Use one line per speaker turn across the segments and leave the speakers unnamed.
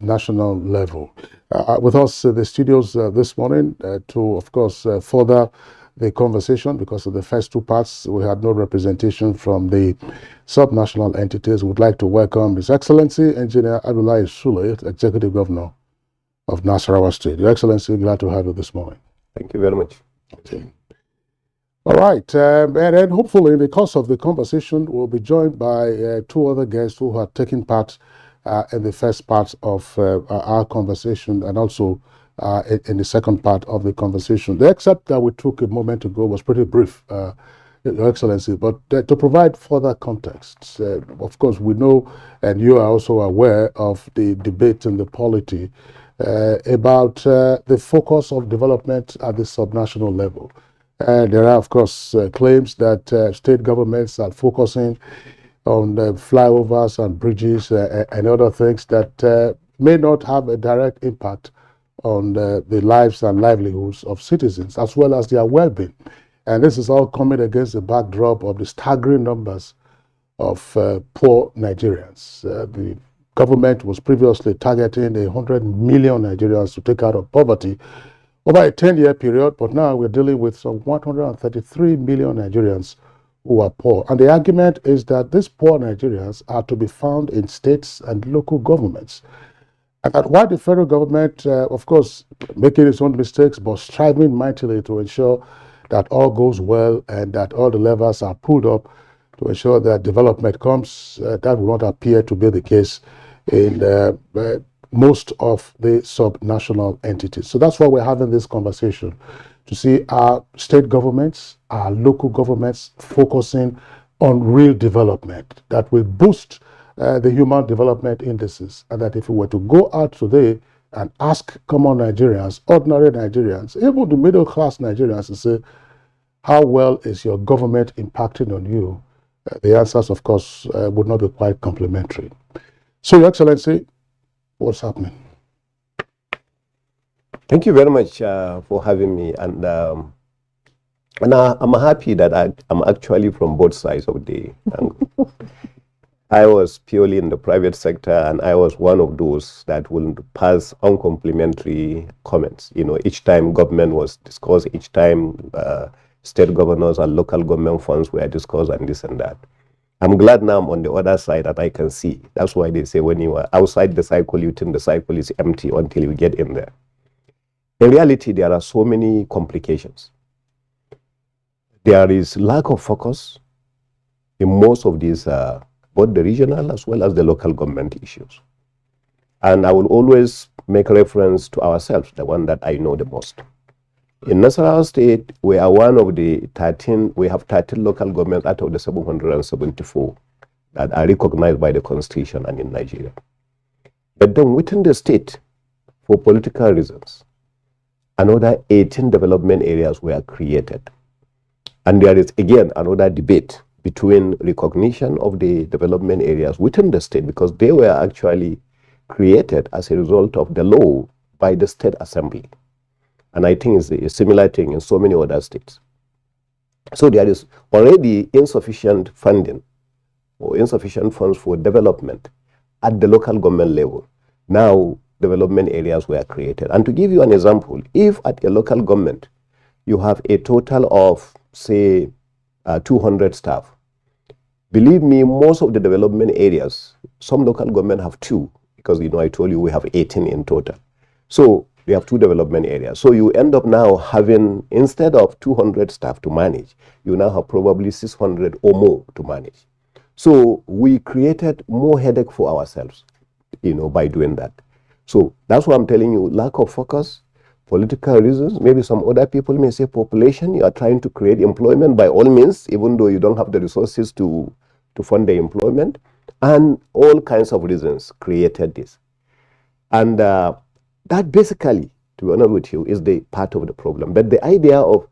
national level. With us in the studios this morning to, of course, further the conversation, because of the first two parts, we had no representation from the subnational entities. We'd like to welcome His Excellency Engineer Abdullahi Sule, Executive Governor of Nasarawa State. Your Excellency, glad to have you this morning.
Thank you very much.
Okay. All right, and then hopefully in the course of the conversation, we'll be joined by two other guests who are taking part in the first part of our conversation, and also in the second part of the conversation. The excerpt that we took a moment ago was pretty brief, Your Excellency, but to provide further context, of course, we know, and you are also aware of the debate in the polity about the focus of development at the subnational level. There are, of course, claims that state governments are focusing on flyovers and bridges and other things that may not have a direct impact on the lives and livelihoods of citizens, as well as their well-being. And this is all coming against the backdrop of the staggering numbers of poor Nigerians. The government was previously targeting 100 million Nigerians to take out of poverty over a 10-year period, but now we're dealing with some 133 million Nigerians who are poor. And the argument is that these poor Nigerians are to be found in states and local governments. And that while the federal government, of course, making its own mistakes, but striving mightily to ensure that all goes well and that all the levers are pulled up to ensure that development comes, that will not appear to be the case in most of the subnational entities. So that's why we're having this conversation, to see our state governments, our local governments focusing on real development that will boost the human development indices, and that if we were to go out today and ask common Nigerians, ordinary Nigerians, even the middle-class Nigerians, to say, how well is your government impacting on you? The answers, of course, would not be quite complimentary. So, Your Excellency, what's happening?
Thank you very much for having me, and I'm happy that I'm actually from both sides of the angle. I was purely in the private sector, and I was one of those that would pass uncomplimentary comments. You know, each time government was discussed, each time state governors and local government funds were discussed, and this and that. I'm glad now I'm on the other side that I can see. That's why they say when you are outside the cycle, you think the cycle is empty until you get in there. In reality, there are so many complications. There is lack of focus in most of these, both the regional as well as the local government issues. And I will always make reference to ourselves, the one that I know the most. In Nasarawa State, we are one of the 13, we have 13 local governments out of the 774 that are recognized by the Constitution and in Nigeria. But then within the state, for political reasons, another 18 development areas were created. And there is, again, another debate between recognition of the development areas within the state, because they were actually created as a result of the law by the state assembly. And I think it's a similar thing in so many other states. So there is already insufficient funding or insufficient funds for development at the local government level. Now, development areas were created. And to give you an example, if at a local government you have a total of, say, 200 staff, believe me, most of the development areas, some local government have 2, because, you know, I told you we have 18 in total. So we have 2 development areas. So you end up now having, instead of 200 staff to manage, you now have probably 600 or more to manage. So we created more headache for ourselves, you know, by doing that. So that's why I'm telling you, lack of focus, political reasons. Maybe some other people may say population. You are trying to create employment by all means, even though you don't have the resources to fund the employment. And all kinds of reasons created this. And that basically, to be honest with you, is the part of the problem. But the idea of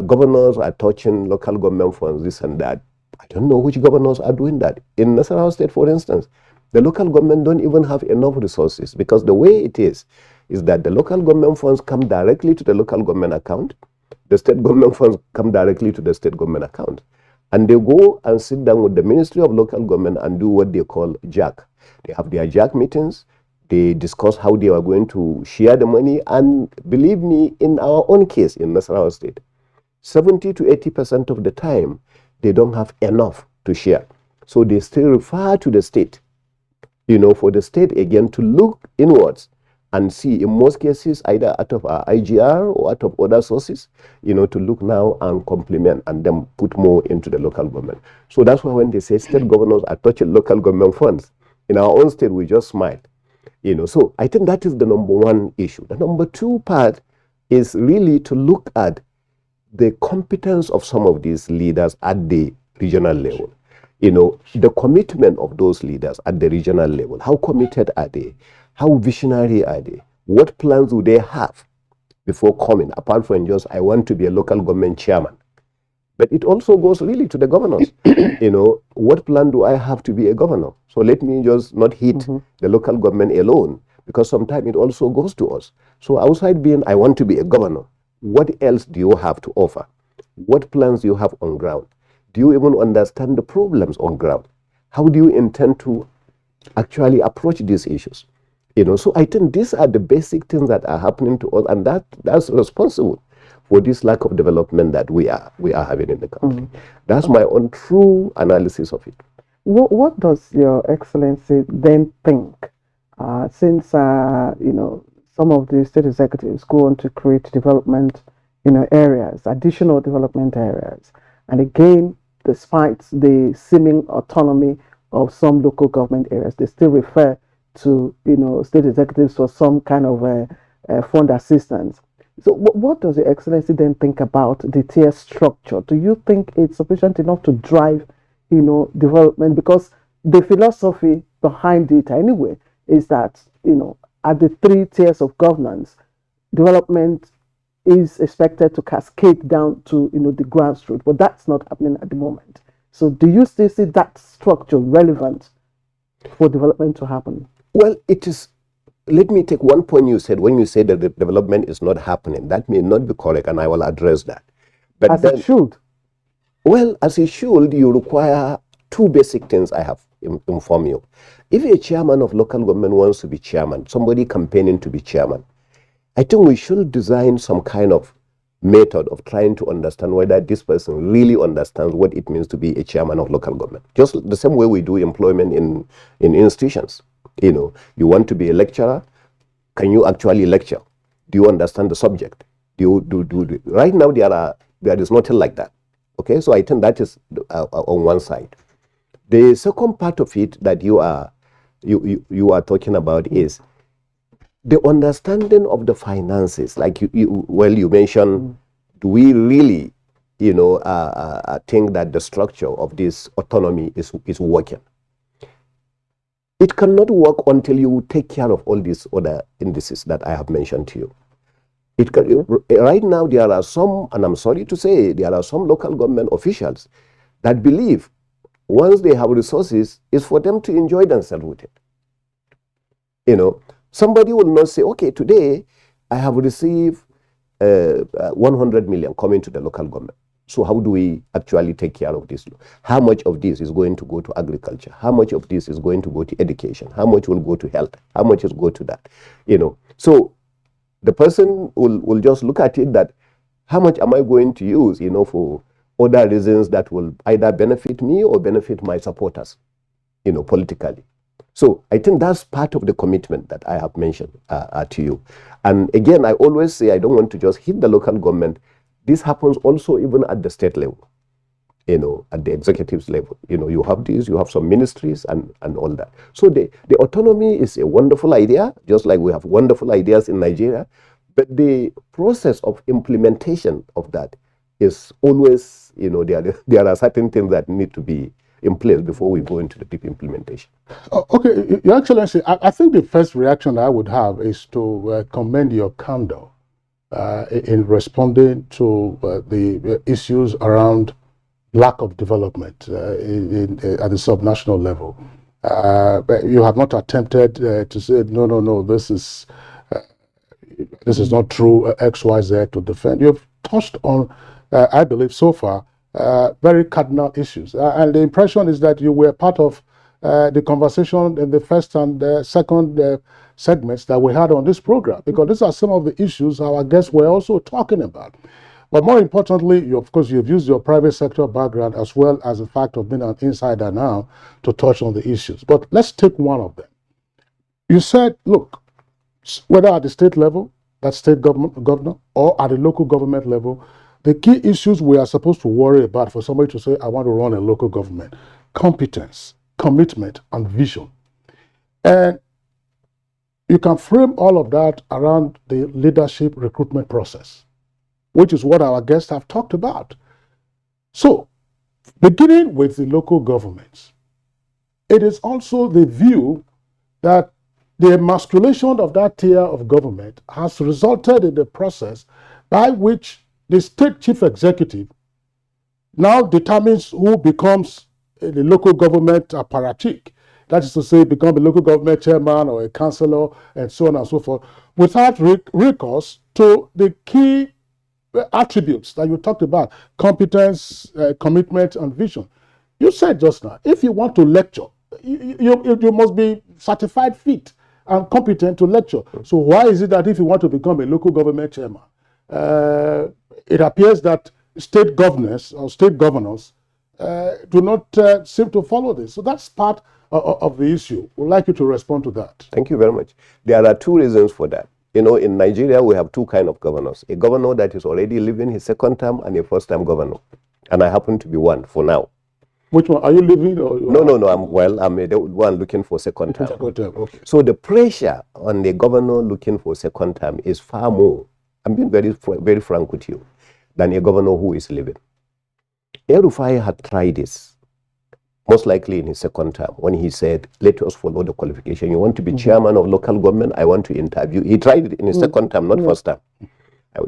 governors are touching local government funds, this and that, I don't know which governors are doing that. In Nasarawa State, for instance, the local government don't even have enough resources, because the way it is that the local government funds come directly to the local government account, the state government funds come directly to the state government account, and they go and sit down with the Ministry of Local Government and do what they call JAC. They have their JAC meetings. They discussed how they were going to share the money. And believe me, in our own case in Nasarawa State, 70 to 80% of the time, they don't have enough to share. So they still refer to the state, for the state again to look inwards and see, in most cases, either out of our IGR or out of other sources, to look now and complement and then put more into the local government. So that's why when they say state governors are touching local government funds, in our own state, we just smile. So I think that is the number one issue. The number two part is really to look at the competence of some of these leaders at the regional level. The commitment of those leaders at the regional level. How committed are they? How visionary are they? What plans do they have before coming, apart from just, I want to be a local government chairman? But it also goes really to the governors. What plan do I have to be a governor? So let me just not hit the local government alone, because sometimes it also goes to us. So outside being, I want to be a governor, what else do you have to offer? What plans do you have on ground? Do you even understand the problems on ground? How do you intend to actually approach these issues? So I think these are the basic things that are happening to us, and that's responsible for this lack of development that we are having in the country. That's my own true analysis of it.
What does Your Excellency then think, since some of the state executives go on to create development areas, additional development areas, and again, despite the seeming autonomy of some local government areas, they still refer to state executives for some kind of fund assistance. So what does Your Excellency then think about the tier structure? Do you think it's sufficient enough to drive development? Because the philosophy behind it anyway is that at the 3 tiers of governance, development is expected to cascade down to the grassroots, but that's not happening at the moment. So do you still see that structure relevant for development to happen?
Well, it is. Let me take one point you said. When you say that the development is not happening, that may not be correct, and I will address that.
But as it should.
Well, as it should, you require 2 basic things I have informed you. If a chairman of local government wants to be chairman, somebody campaigning to be chairman, I think we should design some kind of method of trying to understand whether this person really understands what it means to be a chairman of local government. Just the same way we do employment in institutions. You want to be a lecturer. Can you actually lecture? Do you understand the subject? Right now there is nothing like that. Okay, so I think that is on one side. The second part of it that you are talking about is the understanding of the finances. Like you mentioned, do we really think that the structure of this autonomy is working? It cannot work until you take care of all these other indices that I have mentioned to you. Right now, there are some, and I'm sorry to say, there are some local government officials that believe once they have resources, it's for them to enjoy themselves with it. Somebody will not say, okay, today I have received 100 million coming to the local government. So how do we actually take care of this? How much of this is going to go to agriculture? How much of this is going to go to education? How much will go to health? How much is go to that? So the person will just look at it that, how much am I going to use, for other reasons that will either benefit me or benefit my supporters, politically. So I think that's part of the commitment that I have mentioned to you. And again, I always say I don't want to just hit the local government. This happens also even at the state level, at the executives level. You have these, you have some ministries and all that. So the autonomy is a wonderful idea, just like we have wonderful ideas in Nigeria. But the process of implementation of that is always, there are certain things that need to be in place before we go into the deep implementation.
Okay, Your Excellency, I think the first reaction I would have is to commend your candor in responding to the issues around lack of development at the subnational level. You have not attempted to say, no, this is not true, X, Y, Z to defend. You've touched on, I believe so far, very cardinal issues. And the impression is that you were part of the conversation in the first and second segments that we had on this program, because these are some of the issues our guests were also talking about. But more importantly, of course, you've used your private sector background as well as the fact of being an insider now to touch on the issues. But let's take one of them. You said, look, whether at the state level, that state governor, or at the local government level, the key issues we are supposed to worry about for somebody to say, I want to run a local government: competence, commitment, and vision. And you can frame all of that around the leadership recruitment process, which is what our guests have talked about. So, beginning with the local governments, it is also the view that the emasculation of that tier of government has resulted in the process by which the state chief executive now determines who becomes the local government apparatchik. That is to say, become a local government chairman or a councillor and so on and so forth, without recourse to the key attributes that you talked about: competence, commitment, and vision. You said just now, if you want to lecture, you must be certified fit and competent to lecture. So why is it that if you want to become a local government chairman, it appears that state governors or state governors do not seem to follow this? So that's part of the issue. We'd like you to respond to that.
Thank you very much. There are two reasons for that. You know, in Nigeria, we have two kinds of governors: a governor that is already living his second term and a first-time governor. And I happen to be one for now.
Which one? Are you living? Or
no. I'm the one looking for second term.
Okay.
So the pressure on the governor looking for second term is far more, I'm being very frank with you, than a governor who is living. El-Rufai had tried this, most likely in his second term, when he said, let us follow the qualification. You want to be chairman of local government? I want to interview. He tried it in his second term, not first term.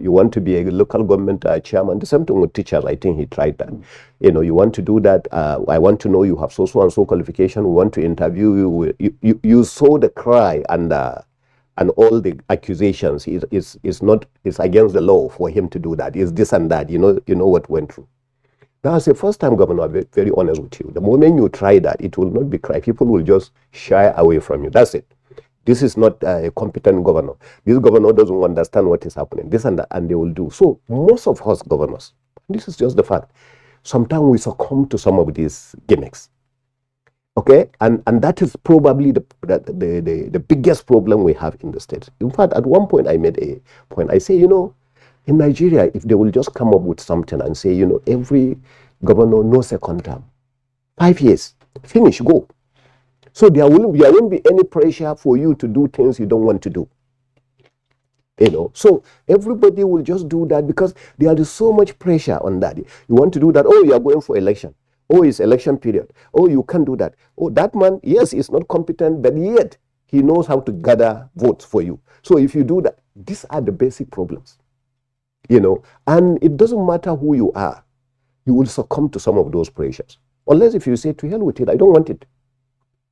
You want to be a local government chairman? The same thing with teachers. I think he tried that. You know, you want to do that. I want to know you have so and so qualification. We want to interview you. You saw the cry and all the accusations. It's against the law for him to do that. It's this and that. You know what went through. Now, as a first-time governor, I'll be very honest with you. The moment you try that, it will not be cry. People will just shy away from you. That's it. This is not a competent governor. This governor doesn't understand what is happening. This and that, and they will do. So most of us governors, this is just the fact, sometimes we succumb to some of these gimmicks. Okay? And that is probably the biggest problem we have in the state. In fact, at one point I made a point. I say, in Nigeria, if they will just come up with something and say, every governor, no second term, 5 years, finish, go. So there won't be any pressure for you to do things you don't want to do. So everybody will just do that because there is so much pressure on that. You want to do that, oh, you are going for election. Oh, it's election period. Oh, you can't do that. Oh, that man, yes, he's not competent, but yet he knows how to gather votes for you. So if you do that, these are the basic problems. And it doesn't matter who you are, you will succumb to some of those pressures. Unless if you say, to hell with it, I don't want it.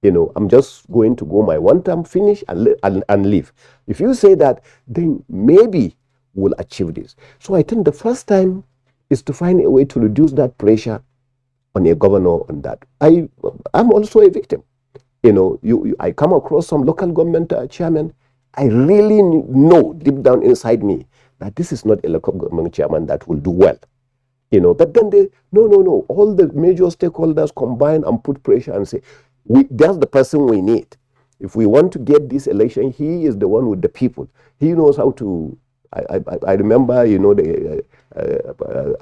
I'm just going to go my one term, finish and leave. If you say that, then maybe we'll achieve this. So I think the first time is to find a way to reduce that pressure on a governor on that. I'm also a victim. I come across some local government chairman. I really know deep down inside me that this is not a local government chairman that will do well. But then no. All the major stakeholders combine and put pressure and say, that's the person we need. If we want to get this election, he is the one with the people. He knows how to. I remember, the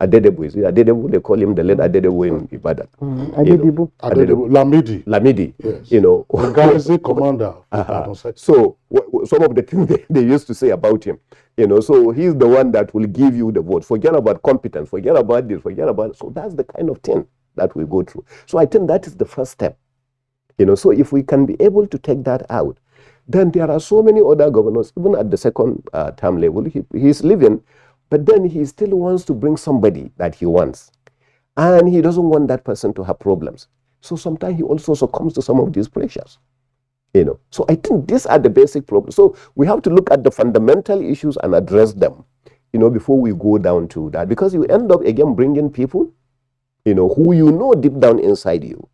Adedebu. Is it Adedebu? They call him the late Adedebu in Ibadan.
Adedebu.
Lamidi.
Yes.
The garrison commander.
So some of the things they used to say about him. So he's the one that will give you the vote. Forget about competence. Forget about this. So that's the kind of thing that we go through. So I think that is the first step. So if we can be able to take that out, then there are so many other governors, even at the second term level, he's living, but then he still wants to bring somebody that he wants. And he doesn't want that person to have problems. So sometimes he also succumbs to some of these pressures. So I think these are the basic problems. So we have to look at the fundamental issues and address them, before we go down to that. Because you end up, again, bringing people, who deep down inside you,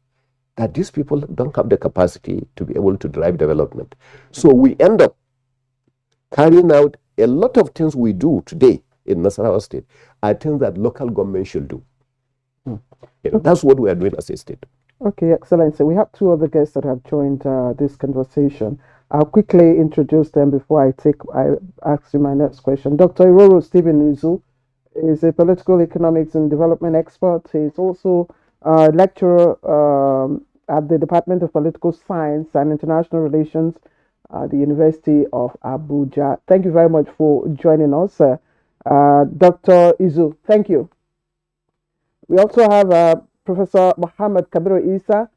that these people don't have the capacity to be able to drive development. So we end up carrying out a lot of things we do today in Nasarawa State are things that local government should do. That's what we are doing as a state.
Okay, excellent. So we have two other guests that have joined this conversation. I'll quickly introduce them before I ask you my next question. Dr. Iroro Stephen Izu is a political economics and development expert. He's also a lecturer at the Department of Political Science and International Relations at the University of Abuja. Thank you very much for joining us, Dr. Izu. Thank you. We also have Professor Muhammad Kabiru Isa,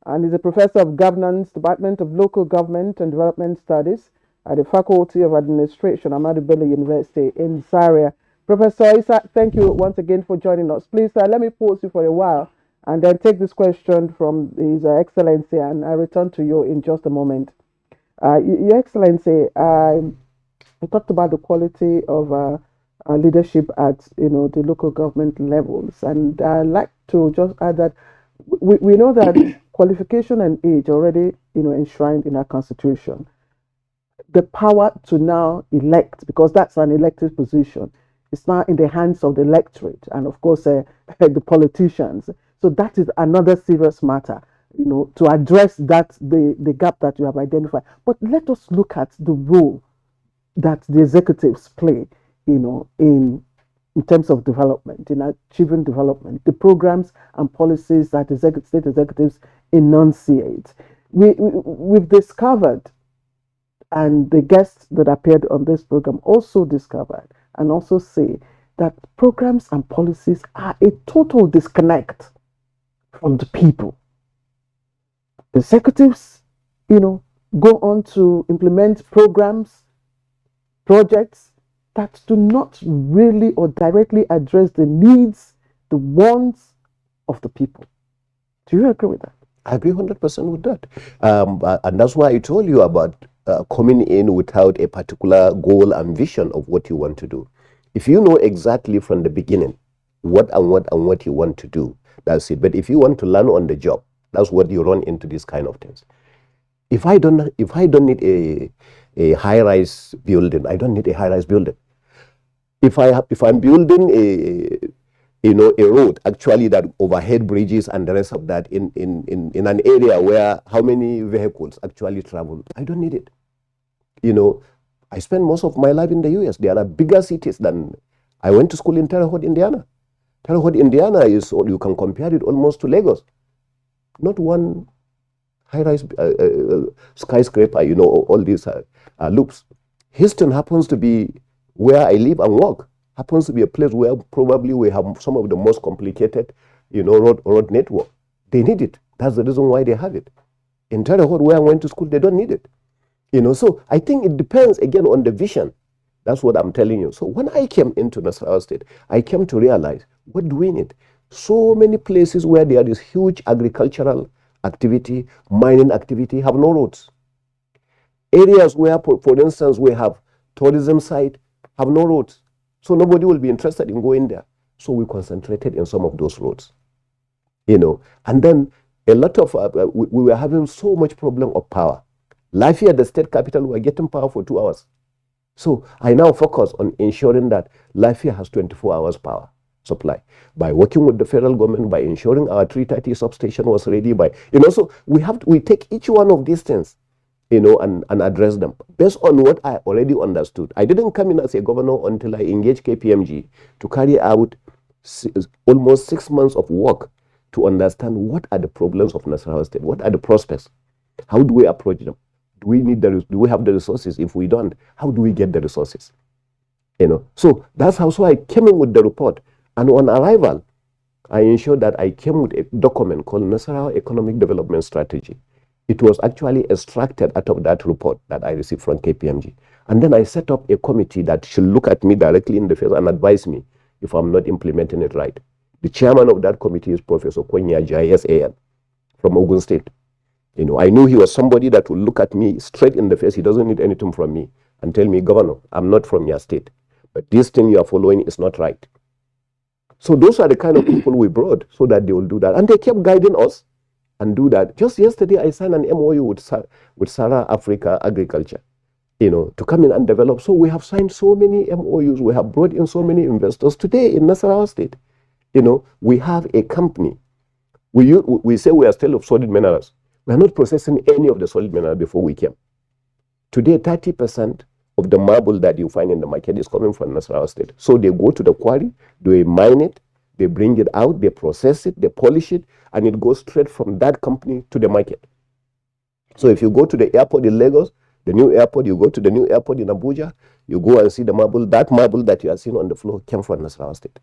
and he's a professor of governance, Department of Local Government and Development Studies at the Faculty of Administration, Ahmadu Bello University in Zaria. Professor Isa, thank you once again for joining us. Please let me pause you for a while and then take this question from His Excellency, and I return to you in just a moment. Your Excellency, we talked about the quality of leadership at the local government levels, and I'd like to just add that we know that qualification and age already enshrined in our constitution. The power to now elect, because that's an elected position, it's now in the hands of the electorate and of course the politicians. So that is another serious matter, to address that the gap that you have identified. But let us look at the role that the executives play in terms of development, in achieving development, the programs and policies that state executives enunciate. We've discovered, and the guests that appeared on this program also discovered and also say that programs and policies are a total disconnect from the people. The executives, go on to implement programs, projects that do not really or directly address the needs, the wants of the people. Do you agree with that?
I agree 100% with that. And that's why I told you about coming in without a particular goal and vision of what you want to do. If you know exactly from the beginning what you want to do, that's it. But if you want to learn on the job, that's what you run into these kind of things. If I don't need a high-rise building, I don't need a high-rise building. If I'm building a road, actually, that overhead bridges and the rest of that in an area where how many vehicles actually travel, I don't need it. I spent most of my life in the US. There are bigger cities than. I went to school in Terre Haute, Indiana. Terre Haute, Indiana is, you can compare it almost to Lagos. Not one high-rise skyscraper, all these loops. Houston happens to be where I live and work, happens to be a place where probably we have some of the most complicated, road network. They need it. That's the reason why they have it. In Terre Haute, where I went to school, they don't need it. So I think it depends again on the vision. That's what I'm telling you. So when I came into Nasarawa State, I came to realize, what do we need? So many places where there is huge agricultural activity, mining activity, have no roads. Areas where, for instance, we have tourism site, have no roads. So nobody will be interested in going there. So we concentrated in some of those roads. And then a lot of, we were having so much problem of power. Lafayette, at the state capital, we were getting power for 2 hours. So I now focus on ensuring that Lafayette has 24 hours power supply by working with the federal government, by ensuring our 330 substation was ready, so we take each one of these things, and address them based on what I already understood. I didn't come in as a governor until I engaged KPMG to carry out almost 6 months of work to understand what are the problems of Nasarawa State, what are the prospects, how do we approach them, do we have the resources? If we don't, how do we get the resources? So that's how I came in with the report. And on arrival, I ensured that I came with a document called Nasarawa Economic Development Strategy. It was actually extracted out of that report that I received from KPMG. And then I set up a committee that should look at me directly in the face and advise me if I'm not implementing it right. The chairman of that committee is Professor Konya JSAN from Ogun State. I knew he was somebody that would look at me straight in the face. He doesn't need anything from me and tell me, Governor, I'm not from your state, but this thing you are following is not right. So those are the kind of people we brought so that they will do that. And they kept guiding us. and do that. Just yesterday, I signed an MOU with Sarah Africa Agriculture, to come in and develop. So we have signed so many MOUs. We have brought in so many investors. Today in Nasarawa State, we have a company. We say we are still of solid minerals. We are not processing any of the solid minerals before we came. Today, 30% of the marble that you find in the market is coming from Nasarawa State. So they go to the quarry, they mine it, they bring it out, they process it, they polish it, and it goes straight from that company to the market. So if you go to the airport in Lagos, the new airport, you go to the new airport in Abuja, you go and see the marble. That marble that you are seeing on the floor came from Nasarawa State.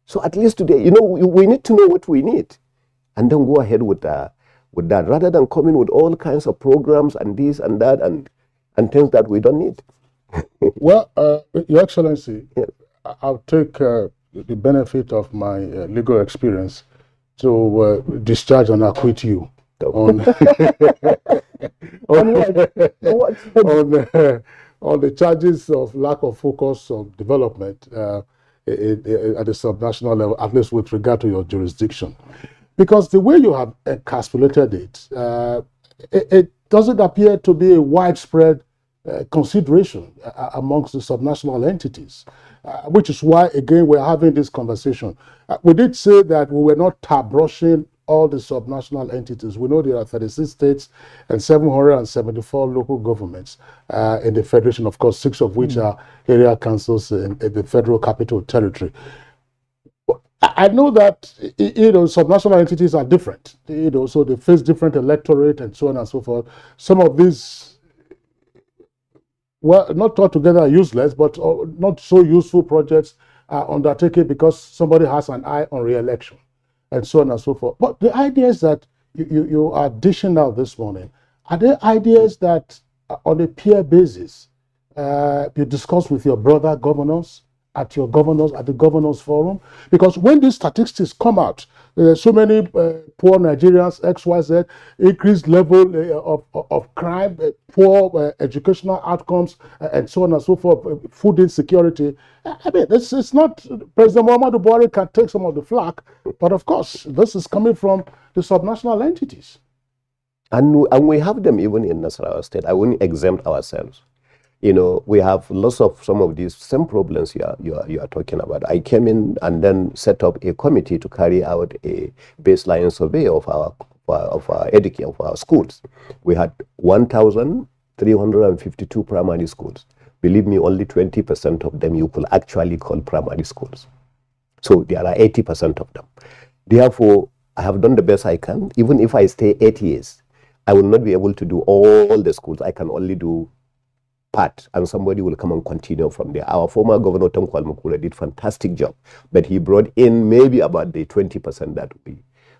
So at least today, we need to know what we need, and then go ahead with that, rather than coming with all kinds of programs and this and that and things that we don't need.
Well, Your Excellency,
Yes.
I'll take the benefit of my legal experience to discharge and acquit you on on the charges of lack of focus on development at the subnational level, at least with regard to your jurisdiction. Because the way you have encapsulated it doesn't appear to be a widespread consideration amongst the subnational entities, which is why, again, we're having this conversation. We did say that we were not tab brushing all the subnational entities. We know there are 36 states and 774 local governments in the federation, of course, 6 of which are area councils in the federal capital territory. I know that subnational entities are different, so they face different electorate and so on and so forth. Some of these, well, not altogether useless, but not so useful projects are undertaken because somebody has an eye on re-election and so on and so forth. But the ideas that you are dishing out this morning, are there ideas that on a peer basis you discuss with your brother governors at the governors forum? Because when these statistics come out, so many poor Nigerians, XYZ, increased level of crime, poor educational outcomes, and so on and so forth, food insecurity. I mean, it's not, President Muhammadu Buhari can take some of the flack, but of course, this is coming from the subnational entities.
And we have them even in Nasarawa State. I wouldn't exempt ourselves. We have lots of some of these same problems you are talking about. I came in and then set up a committee to carry out a baseline survey of our education, of our schools. We had 1,352 primary schools. Believe me, only 20% of them you could actually call primary schools. So there are 80% of them. Therefore, I have done the best I can. Even if I stay 8 years, I will not be able to do all the schools. I can only do part, and somebody will come and continue from there. Our former governor, Tanko Almakula, did fantastic job, but he brought in maybe about the 20% that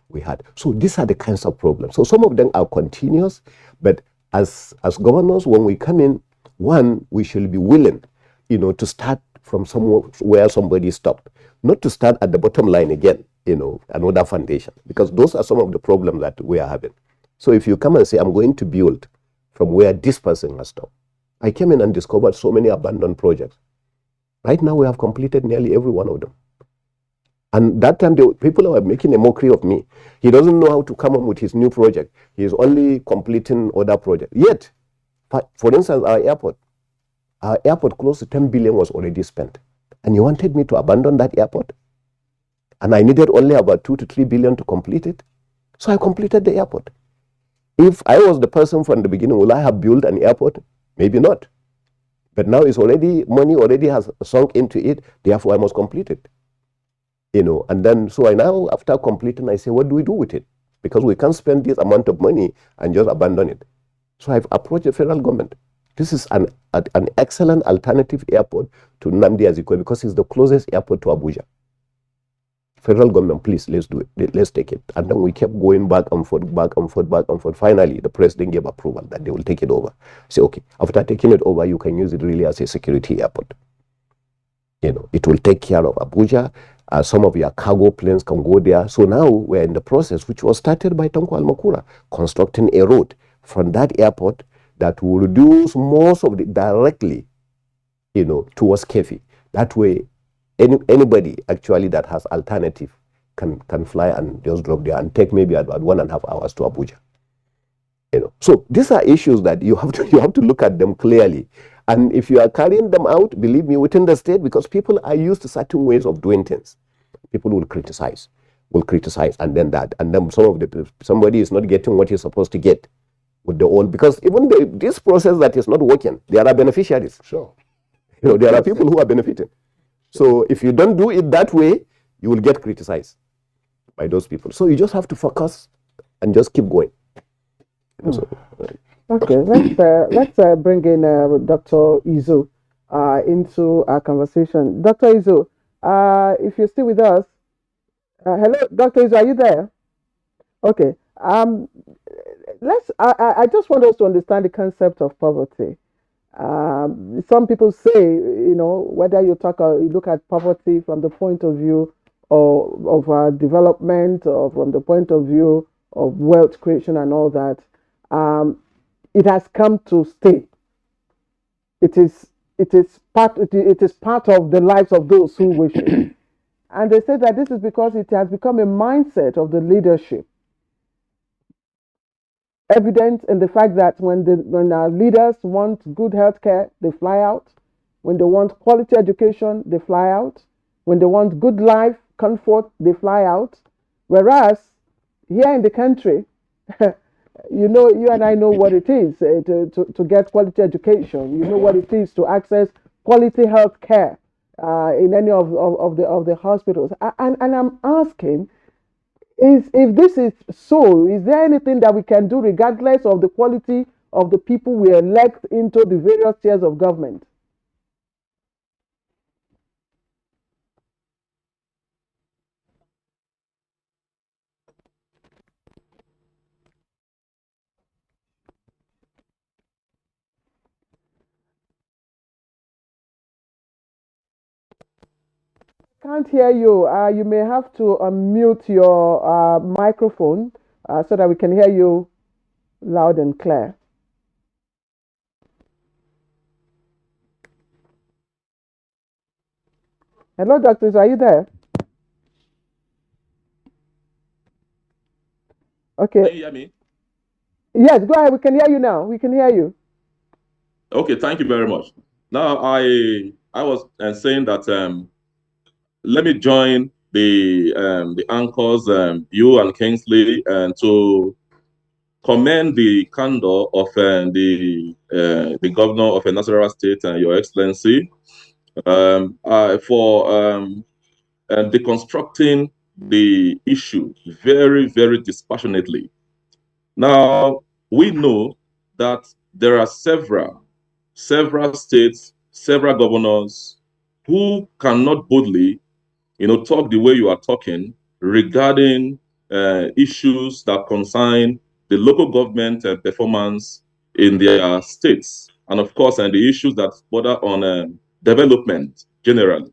we had. So these are the kinds of problems. So some of them are continuous, but as governors, when we come in, one, we should be willing, to start from somewhere where somebody stopped, not to start at the bottom line again, another foundation, because those are some of the problems that we are having. So if you come and say, I'm going to build from where this person has stopped, I came in and discovered so many abandoned projects. Right now, we have completed nearly every one of them. And that time, people were making a mockery of me. He doesn't know how to come up with his new project. He is only completing other projects. Yet, for instance, our airport close to 10 billion was already spent. And you wanted me to abandon that airport? And I needed only about 2 to 3 billion to complete it. So I completed the airport. If I was the person from the beginning, will I have built an airport? Maybe not. But now money already has sunk into it, therefore I must complete it. And then, so I now, after completing, I say, what do we do with it? Because we can't spend this amount of money and just abandon it. So I've approached the federal government. This is an excellent alternative airport to Nnamdi Azikiwe because it's the closest airport to Abuja. Federal government, please, let's do it. Let's take it. And then we kept going back and forth, back and forth, back and forth. Finally, the president gave approval that they will take it over. Say, okay, after taking it over, you can use it really as a security airport. It will take care of Abuja. Some of your cargo planes can go there. So now we're in the process, which was started by Tanko Almakula, constructing a road from that airport that will reduce most of it directly, towards Kefi. That way, anybody actually that has alternative can fly and just drop there and take maybe about 1.5 hours to Abuja. So these are issues that you have to look at them clearly. And if you are carrying them out, believe me, within the state, because people are used to certain ways of doing things, people will criticize, and then somebody is not getting what he's supposed to get with the old, because even this process that is not working, there are beneficiaries.
Sure.
There are people who are benefiting. So if you don't do it that way, you will get criticized by those people. So you just have to focus and just keep going.
Okay, let's bring in Dr. Izo into our conversation. Dr. Izo, if you're still with us, hello, Dr. Izo, are you there? Okay. I just want us to understand the concept of poverty. Some people say, whether you look at poverty from the point of view of development, or from the point of view of wealth creation and all that, it has come to stay. It is part of the lives of those who wish it. And they say that this is because it has become a mindset of the leadership, evident in the fact that when our leaders want good health care, they fly out. When they want quality education, they fly out. When they want good life, comfort, they fly out. Whereas here in the country, you and I know what it is to get quality education. You know what it is to access quality health care in any of the hospitals. And I'm asking, if this is so, is there anything that we can do regardless of the quality of the people we elect into the various tiers of government? Can't hear you. You may have to unmute your microphone so that we can hear you loud and clear. Hello, doctors. Are you there? Okay.
Can you hear me?
Yes, go ahead. We can hear you now. We can hear you.
Okay, thank you very much. Now, I was saying that let me join the anchors, you and Kingsley, and to commend the candor of the governor of Nasarawa State and Your Excellency for deconstructing the issue very, very dispassionately. Now, we know that there are several states, several governors who cannot boldly, talk the way you are talking regarding issues that concern the local government performance in their states, and of course, and the issues that border on development generally.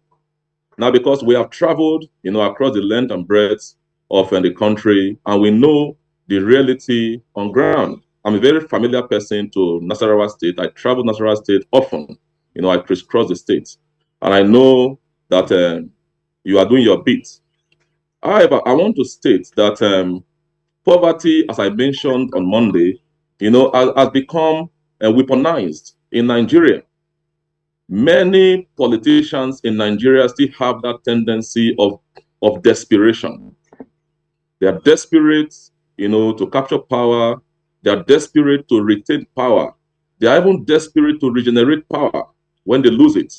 Now, because we have traveled, across the length and breadth of the country, and we know the reality on ground. I'm a very familiar person to Nasarawa State. I travel Nasarawa State often. I crisscross the state, and I know that you are doing your bit. However, I want to state that poverty, as I mentioned on Monday, has become weaponized in Nigeria. Many politicians in Nigeria still have that tendency of desperation. They are desperate, to capture power. They are desperate to retain power. They are even desperate to regenerate power when they lose it.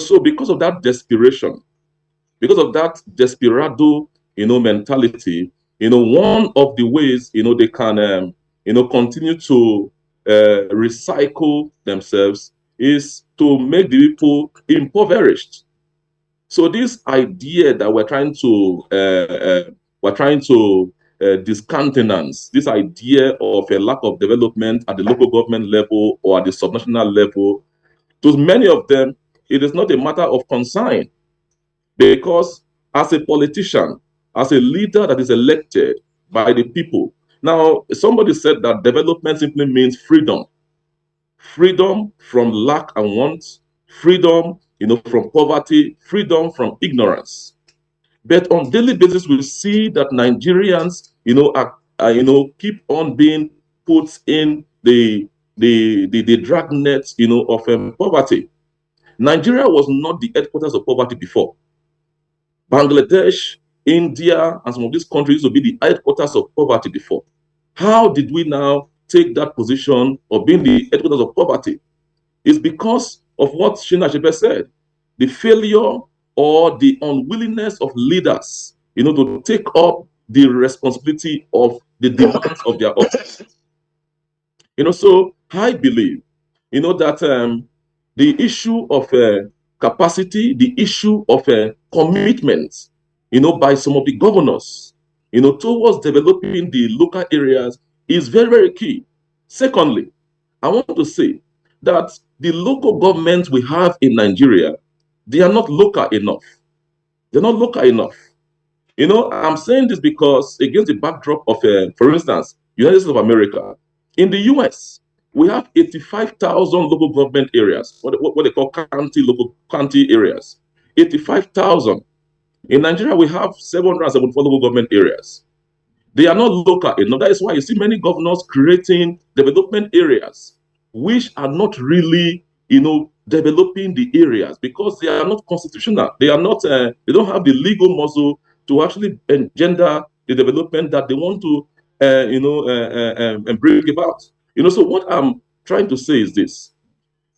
So because of that desperation, because of that desperado, mentality, one of the ways, they can, continue to recycle themselves is to make the people impoverished. So this idea that we're trying to discountenance, this idea of a lack of development at the local government level or at the subnational level, to many of them, it is not a matter of concern, because as a politician, as a leader that is elected by the people, now somebody said that development simply means freedom. Freedom from lack and want, freedom, from poverty, freedom from ignorance. But on daily basis, we see that Nigerians, keep on being put in the drag net, of poverty. Nigeria was not the headquarters of poverty before. Bangladesh, India, and some of these countries will be the headquarters of poverty before. How did we now take that position of being the headquarters of poverty? It's because of what Shina Achebe said, the failure or the unwillingness of leaders, to take up the responsibility of the demands of their office. So I believe, that the issue of capacity, the issue of commitment, by some of the governors, towards developing the local areas is very, very key. Secondly, I want to say that the local governments we have in Nigeria, they are not local enough. They're not local enough. I'm saying this because against the backdrop of, for instance, United States of America, in the US, we have 85,000 local government areas, what they call local county areas. 85,000. In Nigeria, we have 774 local government areas. They are not local enough. That is why you see many governors creating development areas, which are not really, developing the areas because they are not constitutional. They are not. They don't have the legal muscle to actually engender the development that they want to, and bring about. So what I'm trying to say is this: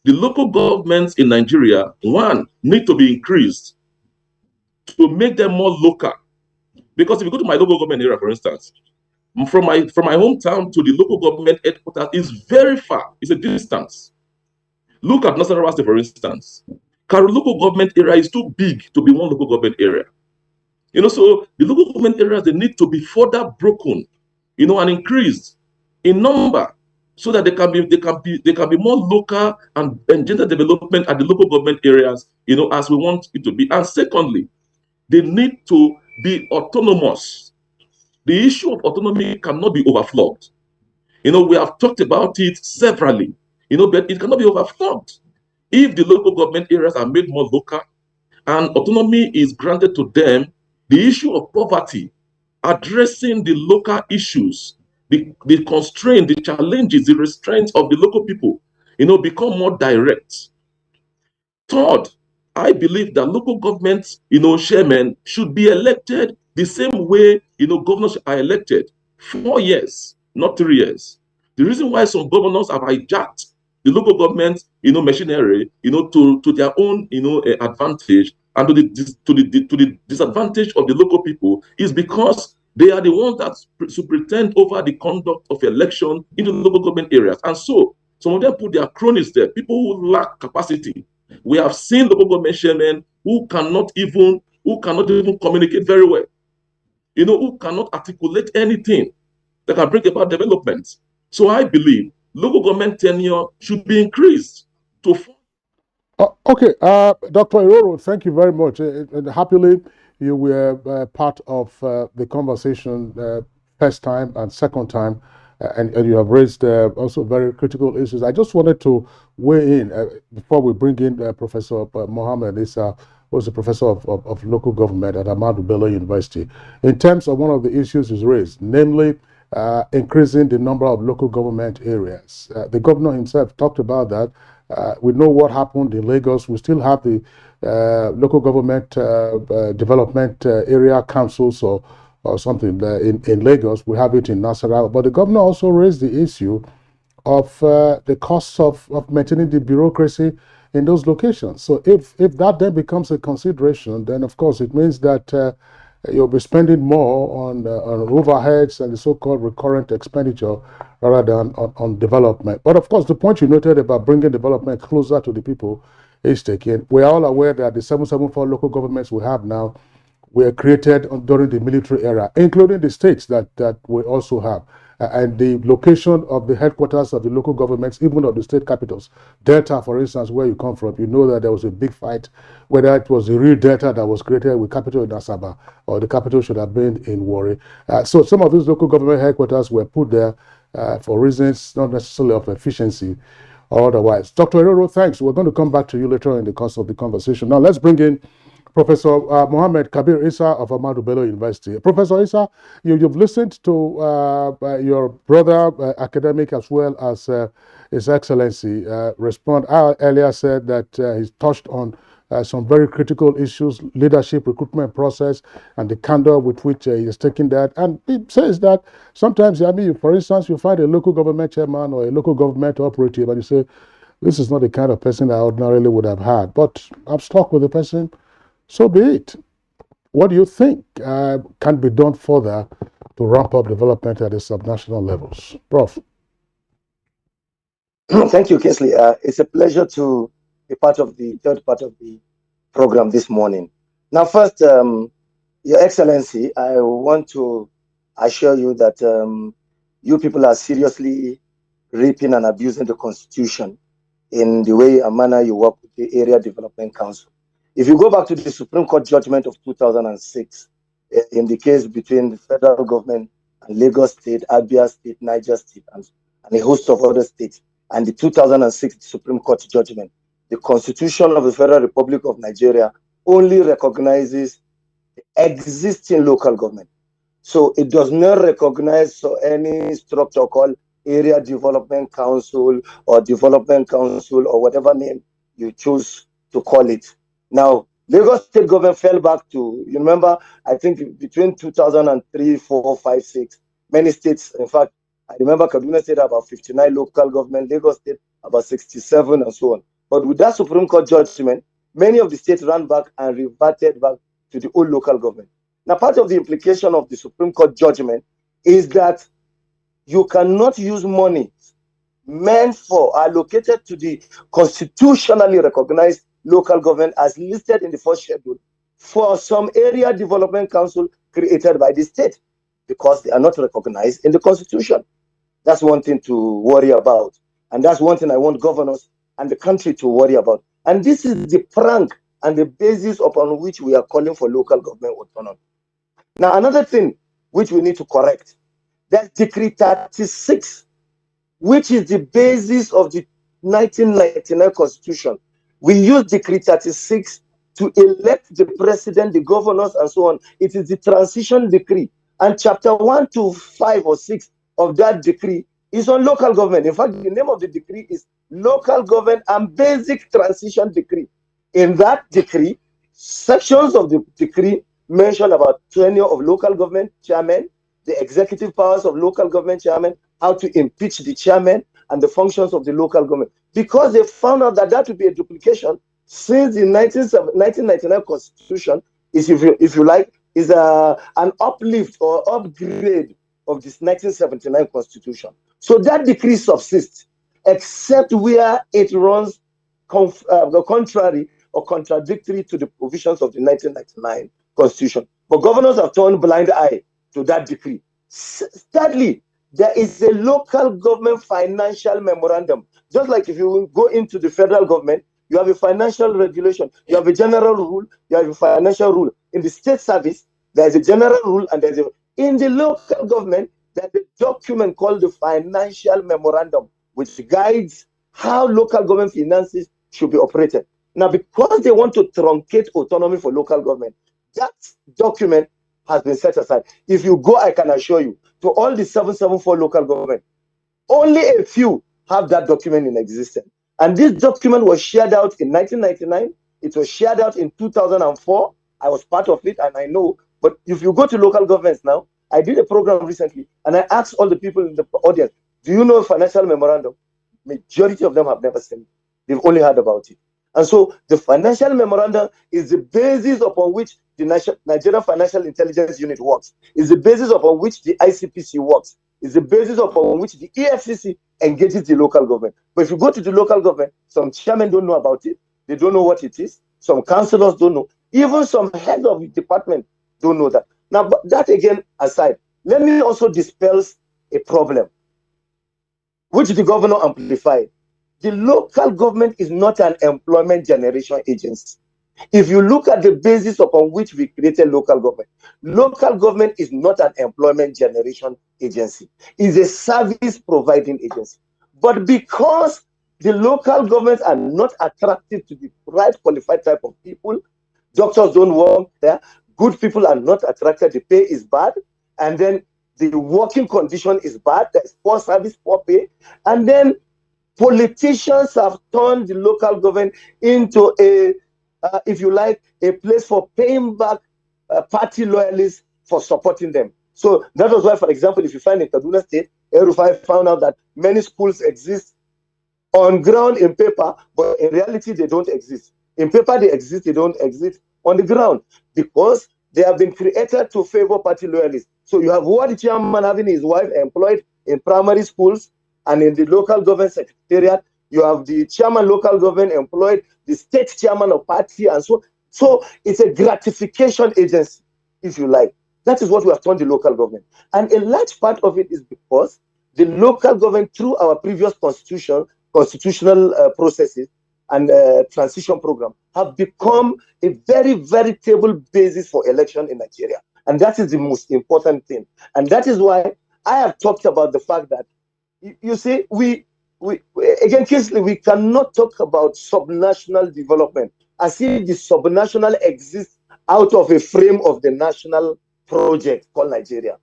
the local governments in Nigeria, one, need to be increased to make them more local. Because if you go to my local government area, for instance, from my hometown to the local government headquarters is very far. It's a distance. Look at Nasarawa State, for instance. Karo local government area is too big to be one local government area. So the local government areas, they need to be further broken, and increased in number so that they can be more local and gender development at the local government areas, as we want it to be. And secondly, they need to be autonomous. The issue of autonomy cannot be overflowed. We have talked about it severally, but it cannot be overflowed. If the local government areas are made more local and autonomy is granted to them, the issue of poverty, addressing the local issues, the constraints, the challenges, the restraints of the local people, become more direct. Third, I believe that local government, chairmen should be elected the same way, governors are elected, 4 years, not 3 years. The reason why some governors have hijacked the local government, machinery, to their own, advantage and to the disadvantage of the local people is because they are the ones that superintend over the conduct of election in the local government areas. And so some of them put their cronies there, people who lack capacity. We have seen local government chairmen who cannot even communicate very well, who cannot articulate anything that can bring about development. So I believe local government tenure should be increased to.
Okay, Dr. Iroro, thank you very much. And happily, you were part of the conversation first time and second time, and you have raised also very critical issues. I just wanted to weigh in before we bring in Professor Mohammed Issa, who's a professor of local government at Ahmadu Bello University, in terms of one of the issues is raised, namely increasing the number of local government areas. The governor himself talked about that. We know what happened in Lagos. We still have the local government development area councils or something in Lagos. We have it in Nasarawa. But the governor also raised the issue of the costs of maintaining the bureaucracy in those locations. So if that then becomes a consideration, then of course it means that you'll be spending more on overheads and the so-called recurrent expenditure rather than on development. But of course, the point you noted about bringing development closer to the people is taken. We're all aware that the 774 local governments we have now were created during the military era, including the states that we also have. And the location of the headquarters of the local governments, even of the state capitals. Delta, for instance, where you come from, you know that there was a big fight, whether it was the real Delta that was created with capital in Asaba, or the capital should have been in Warri. So some of these local government headquarters were put there for reasons not necessarily of efficiency or otherwise. Dr. Iroro, thanks. We're going to come back to you later in the course of the conversation. Now let's bring in Professor Mohammed Kabir Isa of Ahmadu Bello University. Professor Isa, you've listened to your brother, academic, as well as His Excellency respond. I earlier said that he's touched on some very critical issues, leadership, recruitment process, and the candor with which he is taking that. And he says that sometimes, I mean, for instance, you find a local government chairman or a local government operative, and you say, this is not the kind of person I ordinarily would have had, but I'm stuck with the person. So be it. What do you think can be done further to ramp up development at the subnational levels? Prof.
Thank you, Kingsley. It's a pleasure to be part of the third part of the program this morning. Now, first, Your Excellency, I want to assure you that you people are seriously raping and abusing the Constitution in the way and manner you work with the Area Development Council. If you go back to the Supreme Court judgment of 2006, in the case between the federal government and Lagos State, Abia State, Niger State, and a host of other states, and the 2006 Supreme Court judgment, the Constitution of the Federal Republic of Nigeria only recognizes existing local government. So it does not recognize any structure called Area Development Council or whatever name you choose to call it. Now, Lagos State government fell back to, you remember, I think between 2003, 4, 5, 6, many states, in fact, I remember Kaduna State about 59 local government, Lagos State about 67 and so on. But with that Supreme Court judgment, many of the states ran back and reverted back to the old local government. Now, part of the implication of the Supreme Court judgment is that you cannot use money meant for allocated to the constitutionally recognized local government as listed in the first schedule for some area development council created by the state because they are not recognized in the Constitution. That's one thing to worry about. And that's one thing I want governors and the country to worry about. And this is the prank and the basis upon which we are calling for local government autonomy. Now, another thing which we need to correct, that's Decree 36, which is the basis of the 1999 Constitution. We use Decree 36 to elect the president, the governors, and so on. It is the transition decree. And chapter 1 to 5 or 6 of that decree is on local government. In fact, the name of the decree is Local Government and Basic Transition Decree. In that decree, sections of the decree mention about tenure of local government chairman, the executive powers of local government chairman, how to impeach the chairman, and the functions of the local government. Because they found out that that would be a duplication since the 1999 Constitution is, if you like, is an uplift or upgrade of this 1979 Constitution. So that decree subsists, except where it runs contrary or contradictory to the provisions of the 1999 Constitution. But governors have turned blind eye to that decree. Thirdly, there is a local government financial memorandum. Just like if you go into the federal government, you have a financial regulation, you have a general rule, you have a financial rule. In the state service, there's a general rule, and in the local government, there's a document called the financial memorandum, which guides how local government finances should be operated. Now, because they want to truncate autonomy for local government, that document has been set aside. If you go, I can assure you, to all the 774 local government, only a few have that document in existence. And this document was shared out in 1999. It was shared out in 2004. I was part of it, and I know. But if you go to local governments now, I did a program recently, and I asked all the people in the audience, do you know a financial memorandum? Majority of them have never seen it. They've only heard about it. And so the financial memorandum is the basis upon which the Nigerian Financial Intelligence Unit works, is the basis upon which the ICPC works, is the basis upon which the EFCC engages the local government. But if you go to the local government, some chairmen don't know about it. They don't know what it is. Some councillors don't know. Even some heads of the department don't know that. Now, but that again aside, let me also dispel a problem, which the governor amplified. The local government is not an employment generation agency. If you look at the basis upon which we created local government is not an employment generation agency. It's a service providing agency. But because the local governments are not attractive to the right qualified type of people, Doctors don't work there. Good people are not attracted. The pay is bad. And then the working condition is bad. There's poor service, poor pay. And then politicians have turned the local government into a, if you like, a place for paying back party loyalists for supporting them. So that was why, for example, if you find in Kaduna State, El-Rufai found out that many schools exist on ground in paper, but in reality, they don't exist. In paper, they exist, they don't exist on the ground because they have been created to favor party loyalists. So you have ward chairman having his wife employed in primary schools and in the local government secretariat. You have the chairman local government employed, the state chairman of party, and so on. So it's a gratification agency, if you like. That is what we have turned the local government. And a large part of it is because the local government, through our previous constitutional processes and transition program, have become a very veritable basis for election in Nigeria. And that is the most important thing. And that is why I have talked about the fact that, you see, again, Kingsley, we cannot talk about subnational development as if the subnational exists out of a frame of the national project called Nigeria.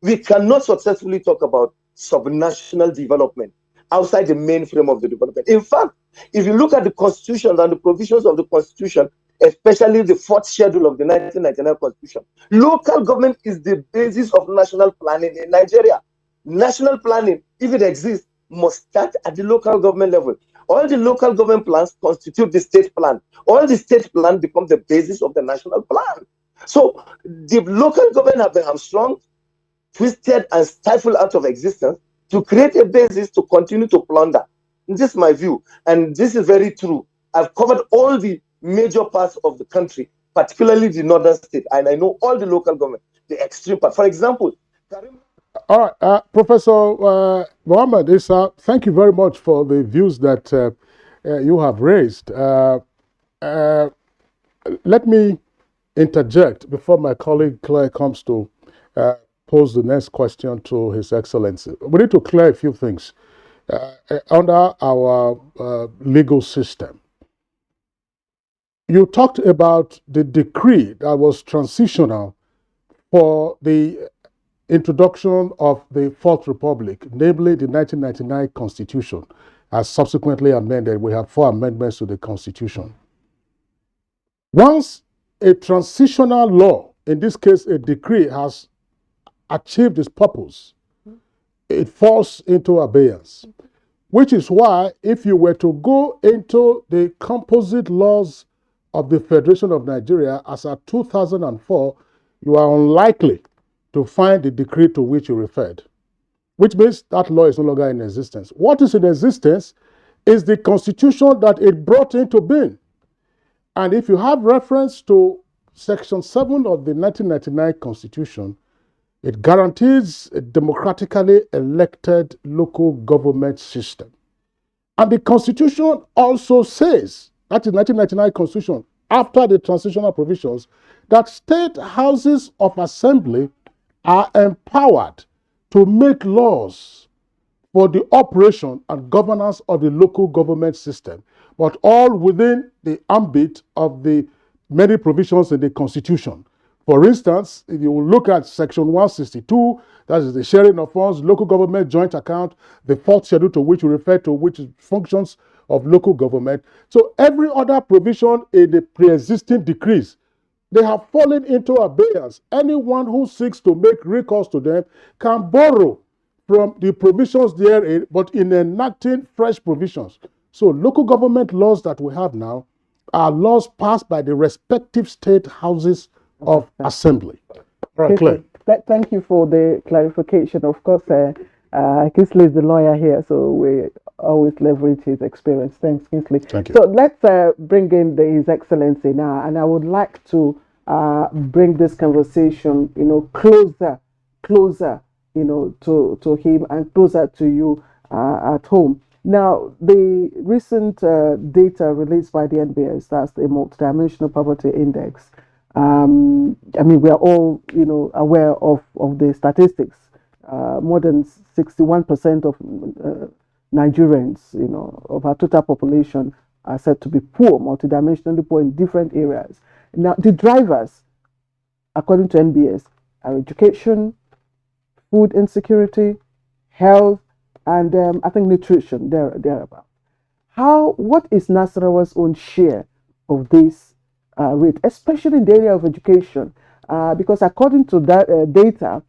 We cannot successfully talk about subnational development outside the main frame of the development. In fact, if you look at the constitution and the provisions of the constitution, especially the fourth schedule of the 1999 constitution, local government is the basis of national planning in Nigeria. National planning, if it exists, must start at the local government level. All the local government plans constitute the state plan. All the state plan become the basis of the national plan. So the local government have been hamstrung, twisted, and stifled out of existence to create a basis to continue to plunder. This is my view, and this is very true. I've covered all the major parts of the country, particularly the northern state, and I know all the local government, the extreme part. For example,
all right, Professor Mohammed Issa, thank you very much for the views that you have raised. Let me interject before my colleague Claire comes to pose the next question to His Excellency. We need to clear a few things. Under our legal system, you talked about the decree that was transitional for the introduction of the Fourth Republic, namely the 1999 Constitution, as subsequently amended. We have 4 amendments to the Constitution. Once a transitional law, in this case a decree, has achieved its purpose, it falls into abeyance, which is why if you were to go into the composite laws of the Federation of Nigeria as at 2004, you are unlikely to find the decree to which you referred, which means that law is no longer in existence. What is in existence is the constitution that it brought into being. And if you have reference to Section 7 of the 1999 Constitution, it guarantees a democratically elected local government system. And the Constitution also says, that is 1999 Constitution, after the transitional provisions, that state houses of assembly are empowered to make laws for the operation and governance of the local government system, but all within the ambit of the many provisions in the Constitution. For instance, if you look at Section 162, that is the sharing of funds, local government joint account, the fourth schedule to which we refer to, which is functions of local government. So every other provision in the pre-existing decrees, they have fallen into abeyance. Anyone who seeks to make recourse to them can borrow from the provisions therein, but in enacting fresh provisions. So local government laws that we have now are laws passed by the respective state houses of assembly. Right, Claire.
Thank you for the clarification. Of course, Kingsley is the lawyer here, so we always leverage his experience. Thanks, Kingsley.
Thank you.
So let's bring in His Excellency now, and I would like to bring this conversation, closer, to him and closer to you at home. Now, the recent data released by the NBS, that's the Multidimensional Poverty Index. We are all, aware of the statistics. More than 61% of Nigerians, of our total population are said to be poor, multidimensionally poor in different areas. Now, the drivers, according to NBS, are education, food insecurity, health, and I think nutrition, thereabout. What is Nasarawa's own share of this rate, especially in the area of education? Because according to that data,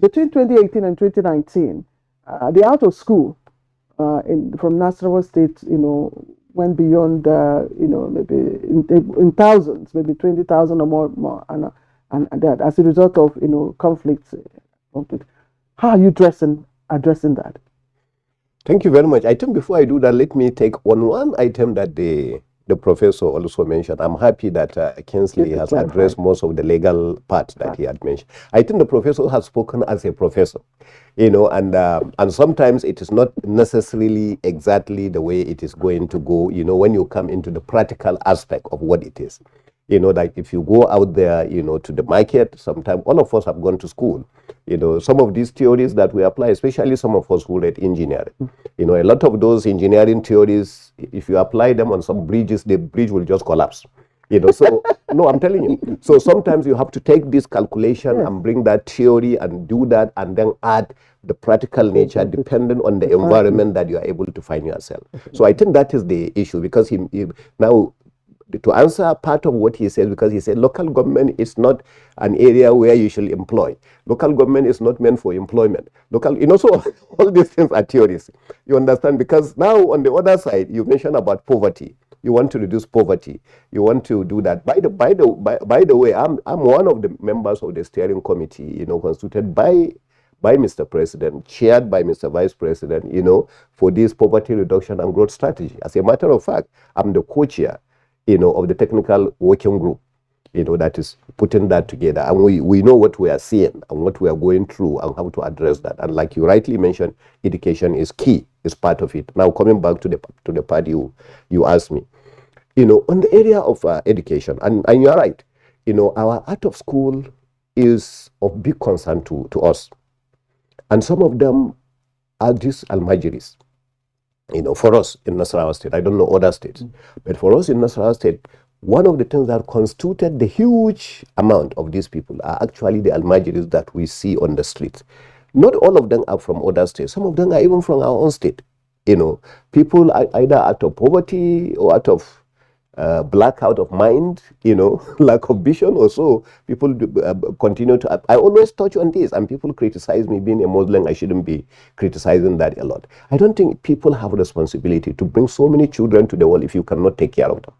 between 2018 and 2019, the out of school from Nasarawa State, went beyond, maybe in thousands, maybe 20,000 or more, and that as a result of, conflicts. How are you addressing that?
Thank you very much. I think before I do that, let me take on one item that the professor also mentioned. I'm happy that Kinsley has addressed most of the legal part that he had mentioned. I think the professor has spoken as a professor, and sometimes it is not necessarily exactly the way it is going to go, when you come into the practical aspect of what it is. Like if you go out there, to the market, sometimes all of us have gone to school. Some of these theories that we apply, especially some of us who read engineering, a lot of those engineering theories, if you apply them on some bridges, the bridge will just collapse. So no, I'm telling you. So sometimes you have to take this calculation and bring that theory and do that, and then add the practical nature depending on the environment that you are able to find yourself. So I think that is the issue, because now, to answer part of what he says, because he said local government is not an area where you should employ. Local government is not meant for employment. So all these things are theories. You understand? Because now on the other side, you mentioned about poverty. You want to reduce poverty. You want to do that. By the way, I'm one of the members of the steering committee, constituted by Mr. President, chaired by Mr. Vice President, for this poverty reduction and growth strategy. As a matter of fact, I'm the co-chair, of the technical working group, that is putting that together. And we know what we are seeing and what we are going through and how to address that. And like you rightly mentioned, education is key, is part of it. Now, coming back to the part you asked me, on the area of education, and you're right, our out of school is of big concern to us. And some of them are these almajiris. For us in Nasarawa State, I don't know other states, but for us in Nasarawa State, one of the things that constituted the huge amount of these people are actually the almajiris that we see on the streets. Not all of them are from other states. Some of them are even from our own state. People are either out of poverty or out of blackout of mind, lack of vision or so. People continue to, I always touch on this, and people criticize me being a Muslim. I shouldn't be criticizing that a lot. I don't think people have a responsibility to bring so many children to the world if you cannot take care of them.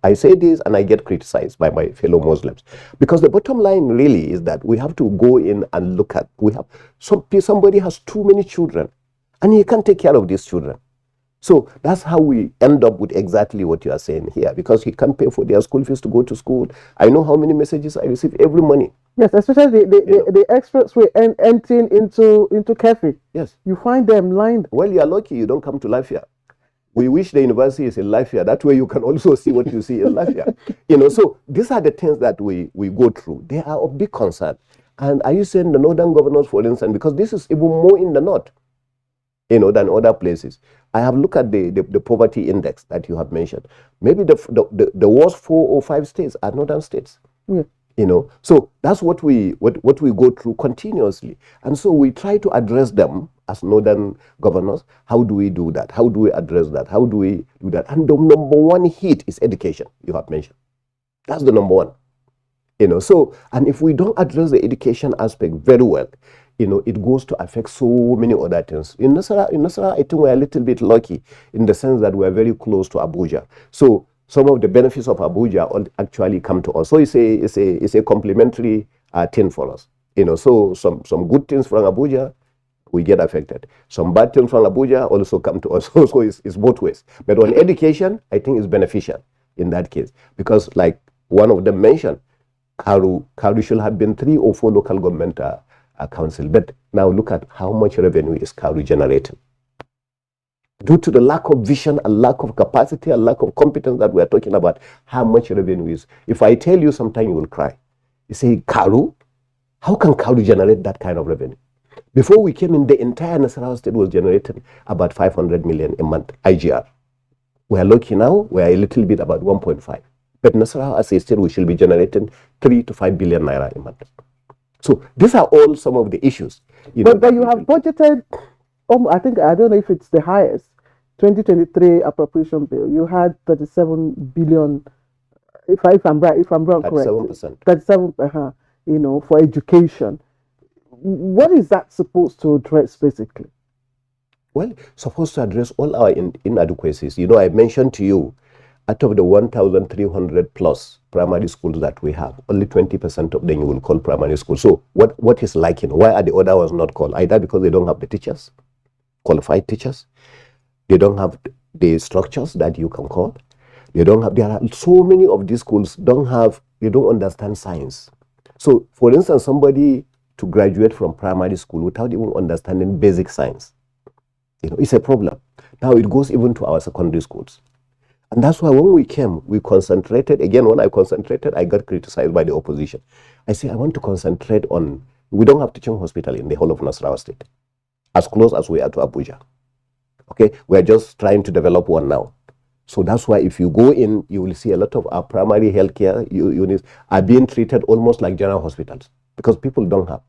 I say this and I get criticized by my fellow Muslims, because the bottom line really is that we have to go in and look at, somebody has too many children and he can't take care of these children. So that's how we end up with exactly what you are saying here, because he can't pay for their school fees to go to school. I know how many messages I receive every morning.
Yes, especially the expressway emptying into cafe.
Yes.
You find them lined.
Well, you're lucky you don't come to Lafia. We wish the university is in Lafia. That way you can also see what you see in Lafia. So these are the things that we go through. They are of big concern. And are you saying the northern governors, for instance, because this is even more in the north, than other places. I have looked at the poverty index that you have mentioned. Maybe the worst 4 or 5 states are northern states.
Yeah.
So that's what we go through continuously. And so we try to address them as northern governors. How do we do that? How do we address that? How do we do that? And the number one hit is education, you have mentioned. That's the number one. So, and if we don't address the education aspect very well, it goes to affect so many other things. In Nasarawa, I think we're a little bit lucky in the sense that we're very close to Abuja. So some of the benefits of Abuja actually come to us. So it's a complementary thing for us. So some good things from Abuja, we get affected. Some bad things from Abuja also come to us. So it's both ways. But on education, I think it's beneficial in that case, because like one of them mentioned, Karu should have been 3 or 4 local government council. But now look at how much revenue is Karu generating. Due to the lack of vision and lack of capacity and lack of competence that we are talking about, how much revenue is. If I tell you, sometime you will cry. You say, Karu? How can Karu generate that kind of revenue? Before we came in, the entire Nasarawa state was generating about 500 million a month, IGR. We are lucky now, we are a little bit about 1.5. But Nasarawa, as I said, we should be generating 3 to 5 billion naira a month. So these are all some of the issues.
But you have budgeted, I think, I don't know if it's the highest, 2023 appropriation bill. You had 37 billion, if I'm wrong, correct.
37%.
37, for education. What is that supposed to address, basically?
Well, supposed to address all our inadequacies. I mentioned to you, out of the 1,300 plus primary schools that we have, only 20% of them you will call primary school. So what is lacking? Why are the other ones not called? Either because they don't have the teachers, qualified teachers. They don't have the structures that you can call. There are so many of these schools they don't understand science. So, for instance, somebody to graduate from primary school without even understanding basic science, it's a problem. Now it goes even to our secondary schools. And that's why when we came, we concentrated. Again, when I concentrated, I got criticized by the opposition. I say, I want to concentrate on, we don't have teaching hospital in the whole of Nasarawa State, as close as we are to Abuja. Okay, we're just trying to develop one now. So that's why if you go in, you will see a lot of our primary healthcare units are being treated almost like general hospitals because people don't have.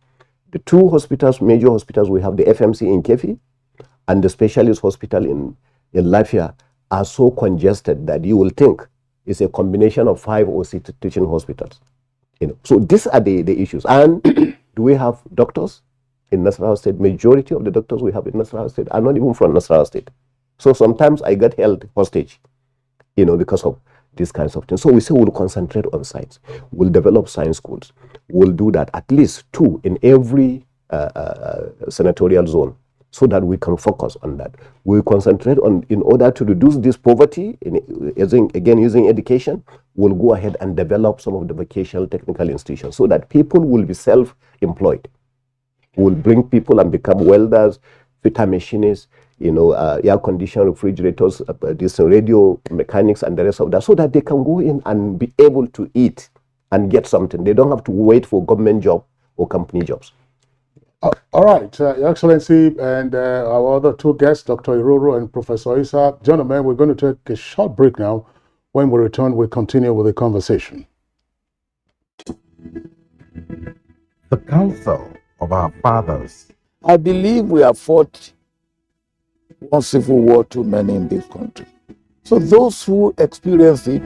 The two hospitals, major hospitals, we have the FMC in Kefi and the specialist hospital in Lafia are so congested that you will think it's a combination of 5 or 6 teaching hospitals. So these are the issues. And do we have doctors in Nasarawa State? Majority of the doctors we have in Nasarawa State are not even from Nasarawa State. So sometimes I get held hostage, because of these kinds of things. So we say we'll concentrate on science. We'll develop science schools. We'll do that, at least 2 in every senatorial zone, so that we can focus on that. We'll concentrate on, in order to reduce this poverty, using education, we'll go ahead and develop some of the vocational technical institutions so that people will be self-employed. We'll bring people and become welders, fitter machinists, air conditioner, refrigerators, this radio mechanics and the rest of that, so that they can go in and be able to eat and get something. They don't have to wait for government job or company jobs.
All right, Your Excellency, and our other 2 guests, Dr. Iroro and Professor Isa. Gentlemen, we're going to take a short break now. When we return, we'll continue with the conversation.
The counsel of our fathers.
I believe we have fought one civil war too many in this country. So those who experience it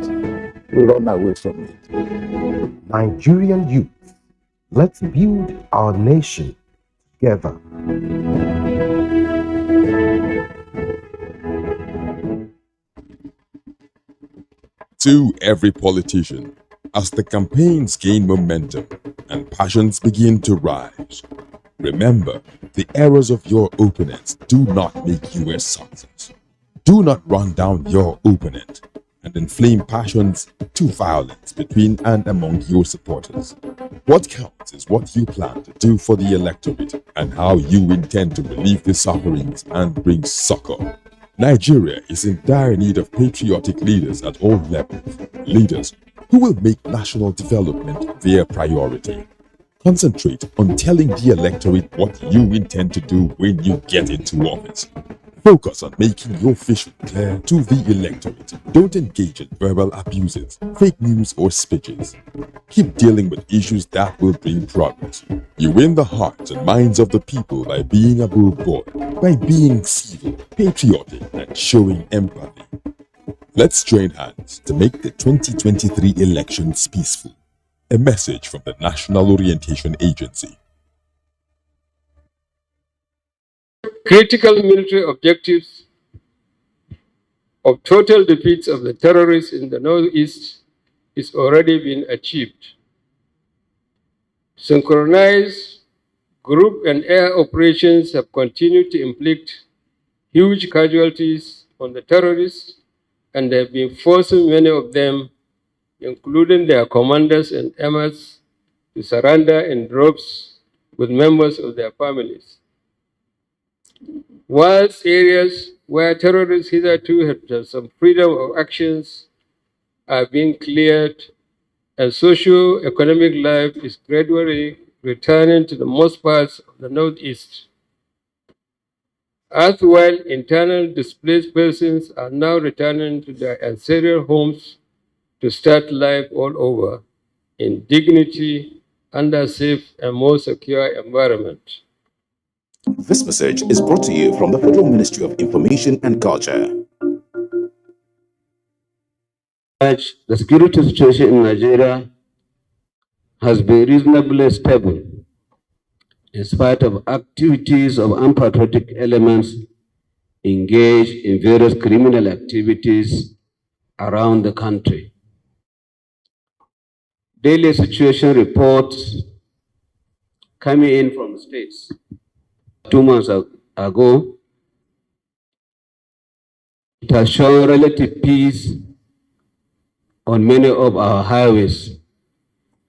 will run away from it.
Nigerian youth, let's build our nation together.
To every politician, as the campaigns gain momentum and passions begin to rise, remember, the errors of your opponents do not make you a success. Do not run down your opponent and inflame passions to violence between and among your supporters. What counts is what you plan to do for the electorate and how you intend to relieve the sufferings and bring succor. Nigeria is in dire need of patriotic leaders at all levels, leaders who will make national development their priority. Concentrate on telling the electorate what you intend to do when you get into office. Focus on making your vision clear to the electorate. Don't engage in verbal abuses, fake news, or speeches. Keep dealing with issues that will bring progress. You win the hearts and minds of the people by being above board, by being civil, patriotic, and showing empathy. Let's join hands to make the 2023 elections peaceful. A message from the National Orientation Agency.
Critical military objectives of total defeats of the terrorists in the Northeast is already been achieved. Synchronized group and air operations have continued to inflict huge casualties on the terrorists and have been forcing many of them, including their commanders and emirs, to surrender in droves with members of their families. Whilst areas where terrorists hitherto had some freedom of actions are being cleared and socio-economic life is gradually returning to the most parts of the Northeast. As while internal displaced persons are now returning to their ancestral homes to start life all over in dignity under a safe and more secure environment.
This message is brought to you from the Federal Ministry of Information and Culture.
The security situation in Nigeria has been reasonably stable in spite of activities of unpatriotic elements engaged in various criminal activities around the country. Daily situation reports coming in from states. 2 months ago, it has shown relative peace on many of our highways,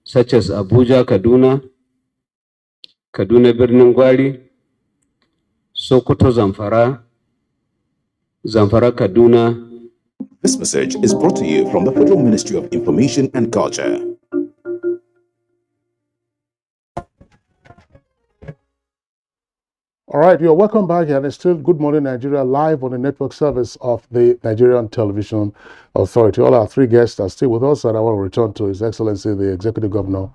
such as Abuja, Kaduna, Kaduna Birnin Gwari, Sokoto, Zamfara, Zamfara, Kaduna.
This message is brought to you from the Federal Ministry of Information and Culture.
All right, you're welcome back, and it's still Good Morning Nigeria live on the network service of the Nigerian Television Authority. All our three guests are still with us, and I want to return to His Excellency, the Executive Governor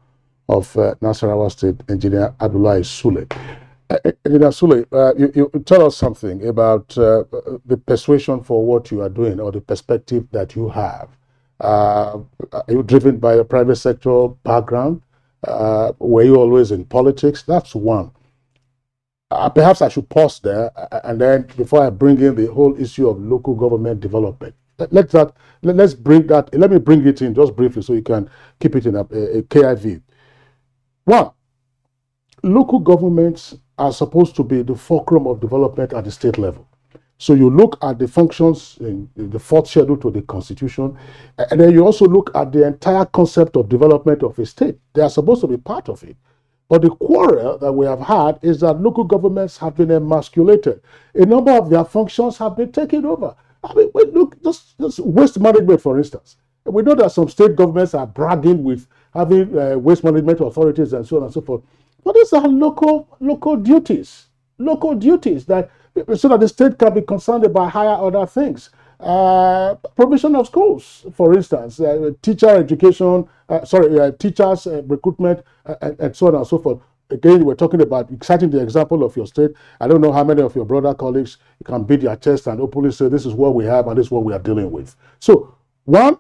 of Nasarawa State, Engineer Abdullahi Sule. Engineer Sule, you tell us something about the persuasion for what you are doing, or the perspective that you have. Are you driven by a private sector background? Were you always in politics? That's one. Perhaps I should pause there, and then before I bring in the whole issue of local government development, let me bring it in just briefly so you can keep it in a KIV. One, local governments are supposed to be the fulcrum of development at the state level. So you look at the functions in the fourth schedule to the Constitution, and then you also look at the entire concept of development of a state. They are supposed to be part of it. But the quarrel that we have had is that local governments have been emasculated. A number of their functions have been taken over. I mean, look, just waste management, for instance. We know that some state governments are bragging with having waste management authorities and so on and so forth. But these are local duties that so that the state can be concerned about higher other things. Provision of schools, for instance, teacher education, teachers recruitment, and so on and so forth. Again, we're talking about citing the example of your state. I don't know how many of your brother colleagues can beat their chest and openly say, this is what we have and this is what we are dealing with. So, one,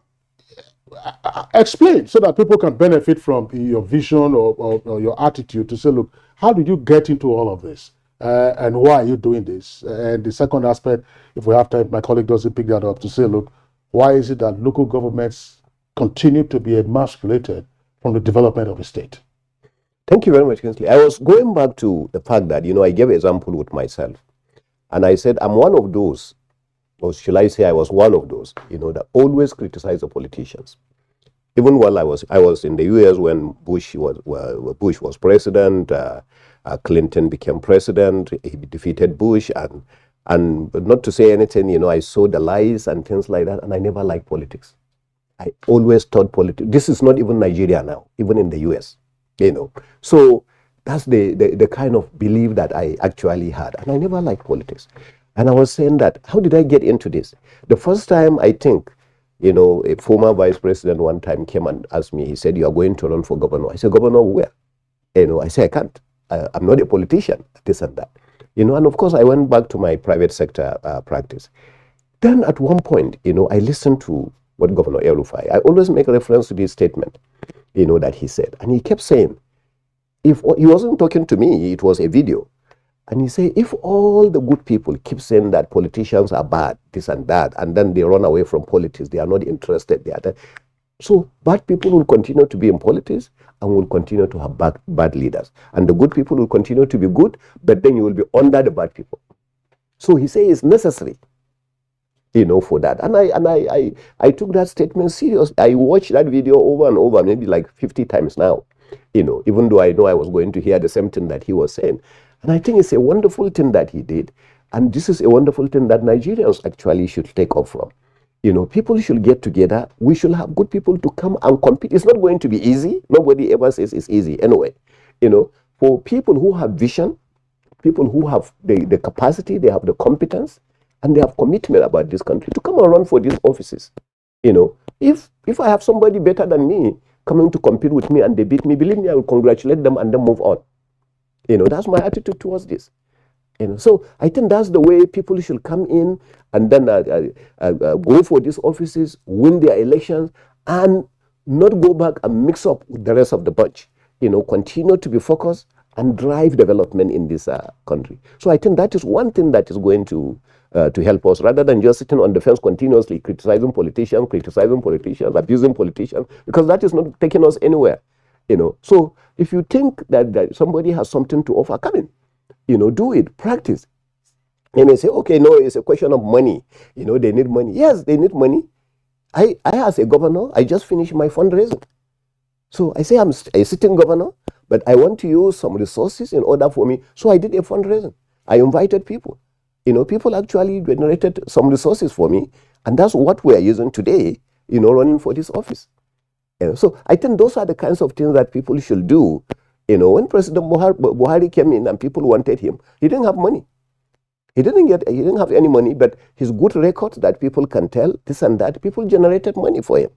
explain so that people can benefit from your vision or your attitude to say, look, how did you get into all of this? And why are you doing this? And the second aspect, if we have time, my colleague doesn't pick that up, to say, look, why is it that local governments continue to be emasculated from the development of a state?
Thank you very much, Kinsley. I was going back to the fact that, I gave an example with myself. And I said, I'm one of those, or shall I say I was one of those, that always criticize the politicians. Even while I was in the US when Bush was president, Clinton became president, he defeated Bush, and not to say anything, I saw the lies and things like that, and I never liked politics. I always thought politics, this is not even Nigeria now, even in the US, So that's the kind of belief that I actually had, and I never liked politics. And I was saying that, how did I get into this? The first time, I think, a former vice president one time came and asked me, he said, you are going to run for governor. I said, governor where? I said, I can't. I'm not a politician, this and that. And of course, I went back to my private sector practice. Then at one point, I listened to what Governor El-Rufai, I always make reference to this statement, that he said. And he kept saying, if he wasn't talking to me, it was a video. And he said, if all the good people keep saying that politicians are bad, this and that, and then they run away from politics, they are not interested, so bad people will continue to be in politics and will continue to have bad leaders. And the good people will continue to be good, but then you will be under the bad people. So he said it's necessary, for that. And I took that statement serious. I watched that video over and over, maybe like 50 times now, even though I know I was going to hear the same thing that he was saying. And I think it's a wonderful thing that he did. And this is a wonderful thing that Nigerians actually should take off from. People should get together. We should have good people to come and compete. It's not going to be easy. Nobody ever says it's easy anyway. For people who have vision, people who have the capacity, they have the competence, and they have commitment about this country to come and run for these offices. If I have somebody better than me coming to compete with me and they beat me, believe me, I will congratulate them and then move on. That's my attitude towards this. So I think that's the way people should come in and then go for these offices, win their elections, and not go back and mix up with the rest of the bunch. Continue to be focused and drive development in this country. So I think that is one thing that is going to help us, rather than just sitting on the fence continuously criticizing politicians, abusing politicians, because that is not taking us anywhere. So if you think that somebody has something to offer, come in. Do it, practice. And they say, okay, no, it's a question of money. They need money. Yes, they need money. I as a governor, I just finished my fundraising. So I say I'm a sitting governor, but I want to use some resources in order for me. So I did a fundraising. I invited people. People actually generated some resources for me. And that's what we are using today, running for this office. So I think those are the kinds of things that people should do. When President Buhari came in and people wanted him, he didn't have money. He didn't have any money, but his good record that people can tell, this and that, people generated money for him.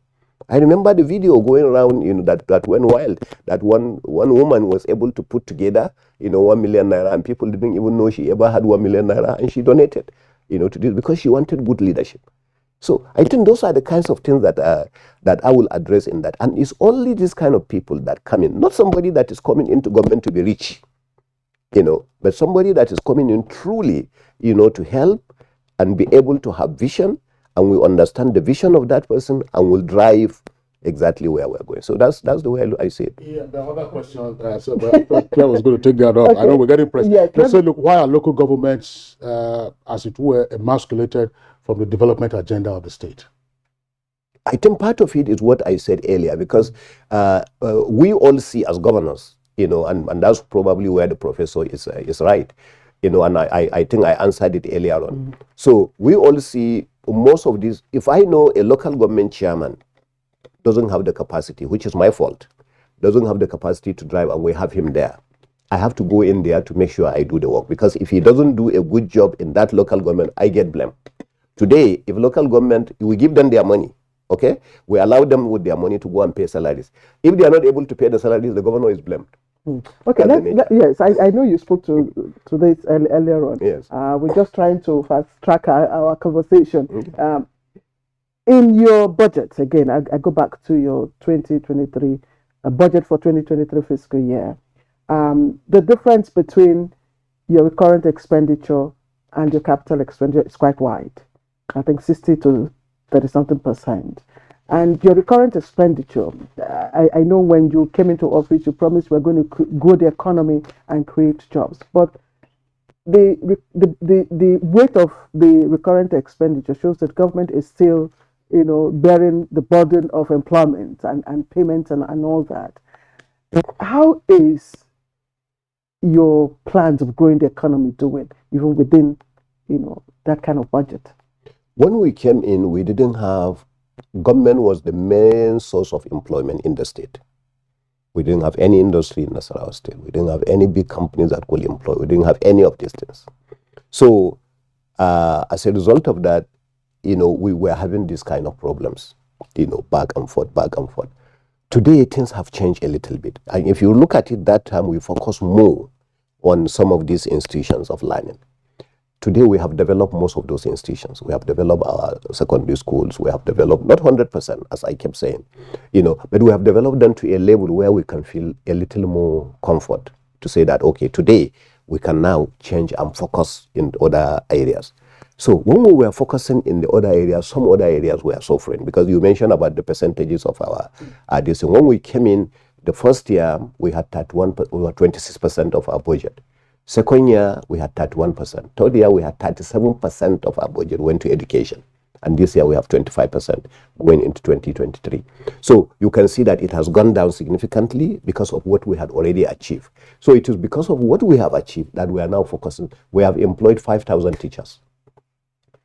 I remember the video going around, that went wild, that one woman was able to put together, 1 million naira, and people didn't even know she ever had 1 million naira, and she donated, to this because she wanted good leadership. So I think those are the kinds of things that I will address in that. And it's only this kind of people that come in, not somebody that is coming into government to be rich, but somebody that is coming in truly, to help and be able to have vision, and we understand the vision of that person and will drive exactly where we're going. So that's the way I see it.
Yeah, the other question, so Claire was going to take that up. Okay. I know we're getting pressed. Yeah, let's say, look, why are local governments, as it were, emasculated from the development agenda of the state?
I think part of it is what I said earlier, because we all see as governors, and that's probably where the professor is right, and I think I answered it earlier on. Mm-hmm. So we all see most of these. If I know a local government chairman doesn't have the capacity, which is my fault, doesn't have the capacity to drive, and we have him there, I have to go in there to make sure I do the work, because if he doesn't do a good job in that local government, I get blamed. Today, if local government, we give them their money, okay? We allow them with their money to go and pay salaries. If they are not able to pay the salaries, the governor is blamed.
Okay, yes, I know you spoke to this earlier on.
Yes.
We're just trying to fast track our conversation. Okay. In your budget, again, I go back to your 2023 budget for 2023 fiscal year. The difference between your current expenditure and your capital expenditure is quite wide. I think 60 to 30-something %. And your recurrent expenditure, I know when you came into office, you promised we're going to grow the economy and create jobs. But the weight of the recurrent expenditure shows that government is still, bearing the burden of employment and payments and all that. How is your plans of growing the economy doing, even within, that kind of budget?
When we came in, we didn't have, government was the main source of employment in the state. We didn't have any industry in Nasarawa state. We didn't have any big companies that could employ. We didn't have any of these things. So as a result of that, we were having these kind of problems, back and forth. Today, things have changed a little bit. And if you look at it, that time we focus more on some of these institutions of learning. Today, we have developed most of those institutions. We have developed our secondary schools. We have developed, not 100%, as I kept saying, but we have developed them to a level where we can feel a little more comfort to say that, okay, today we can now change and focus in other areas. So when we were focusing in the other areas, some other areas were suffering, because you mentioned about the percentages of our this. When we came in, the first year, we had 26% of our budget. Second year, we had 31%. Third year, we had 37% of our budget went to education. And this year, we have 25% going into 2023. So you can see that it has gone down significantly because of what we had already achieved. So it is because of what we have achieved that we are now focusing. We have employed 5,000 teachers.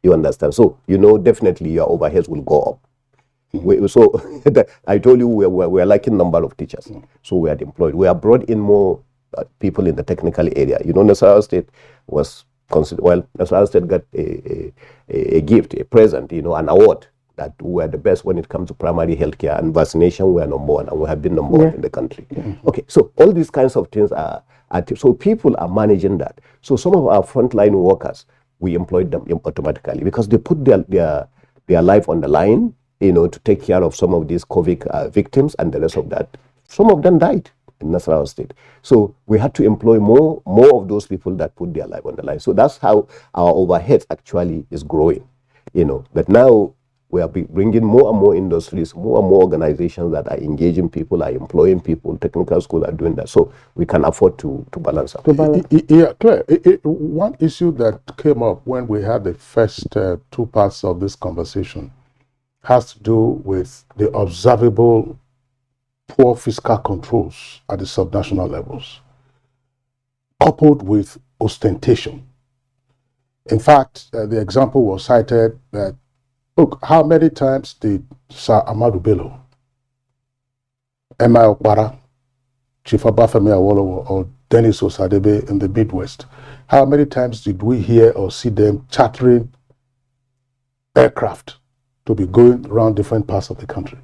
You understand? So, definitely your overheads will go up. I told you we're lacking number of teachers. So we are employed. We have brought in more people in the technical area. Nasarawa State was considered, Nasarawa State got a gift, a present, an award that we are the best when it comes to primary healthcare, and vaccination we are number one, and we have been number one in the country. Okay, so all these kinds of things are so people are managing that. So some of our frontline workers, we employed them automatically because they put their life on the line, to take care of some of these COVID victims and the rest of that. Some of them died in Nasarawa State. So we had to employ more of those people that put their life on the line. So that's how our overhead actually is growing, But now we are bringing more and more industries, more and more organizations that are engaging people, are employing people, technical schools are doing that. So we can afford to balance out.
Yeah, Claire, one issue that came up when we had the first two parts of this conversation has to do with the observable poor fiscal controls at the subnational levels, coupled with ostentation. In fact, the example was cited that, look, how many times did Sir Ahmadu Bello, Emma Okpara, Chief Obafemi Awolowo, or Dennis Osadebe in the Midwest, how many times did we hear or see them chartering aircraft to be going around different parts of the country?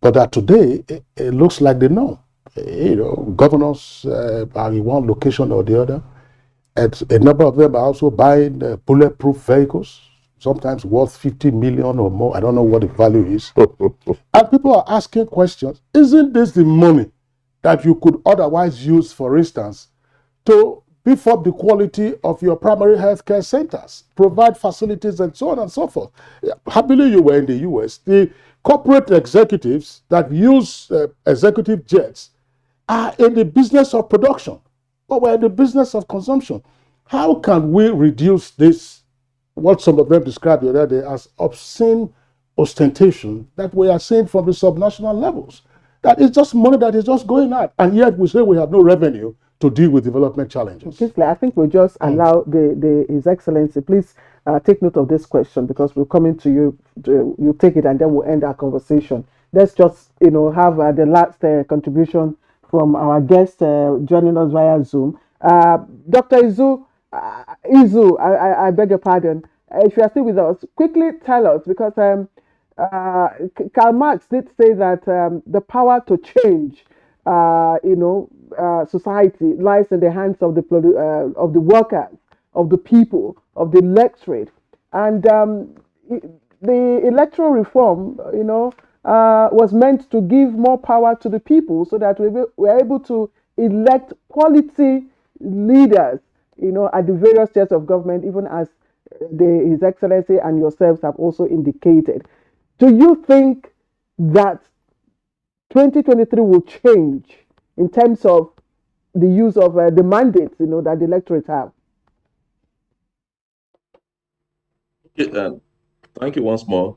But that today, it looks like the norm. Governors are in one location or the other. And a number of them are also buying bulletproof vehicles, sometimes worth 50 million or more. I don't know what the value is. And people are asking questions. Isn't this the money that you could otherwise use, for instance, to beef up the quality of your primary healthcare centers, provide facilities, and so on and so forth? Happily, you were in the US. The corporate executives that use executive jets are in the business of production, but we're in the business of consumption. How can we reduce this, what some of them described the other day as obscene ostentation that we are seeing from the subnational levels? That is just money that is just going out, and yet we say we have no revenue to deal with development challenges.
I think we'll just allow His Excellency, please take note of this question, because we're coming to you. You take it, and then we'll end our conversation. Let's just, have the last contribution from our guest joining us via Zoom. Dr. Izu, I beg your pardon. If you are still with us, quickly tell us, because Karl Marx did say that the power to change, society lies in the hands of the workers, of the people, of the electorate, and the electoral reform, was meant to give more power to the people so that we're able to elect quality leaders, at the various tiers of government, even as His Excellency and yourselves have also indicated. Do you think that 2023 will change in terms of the use of the mandates, that the electorate have?
Okay, thank you once more.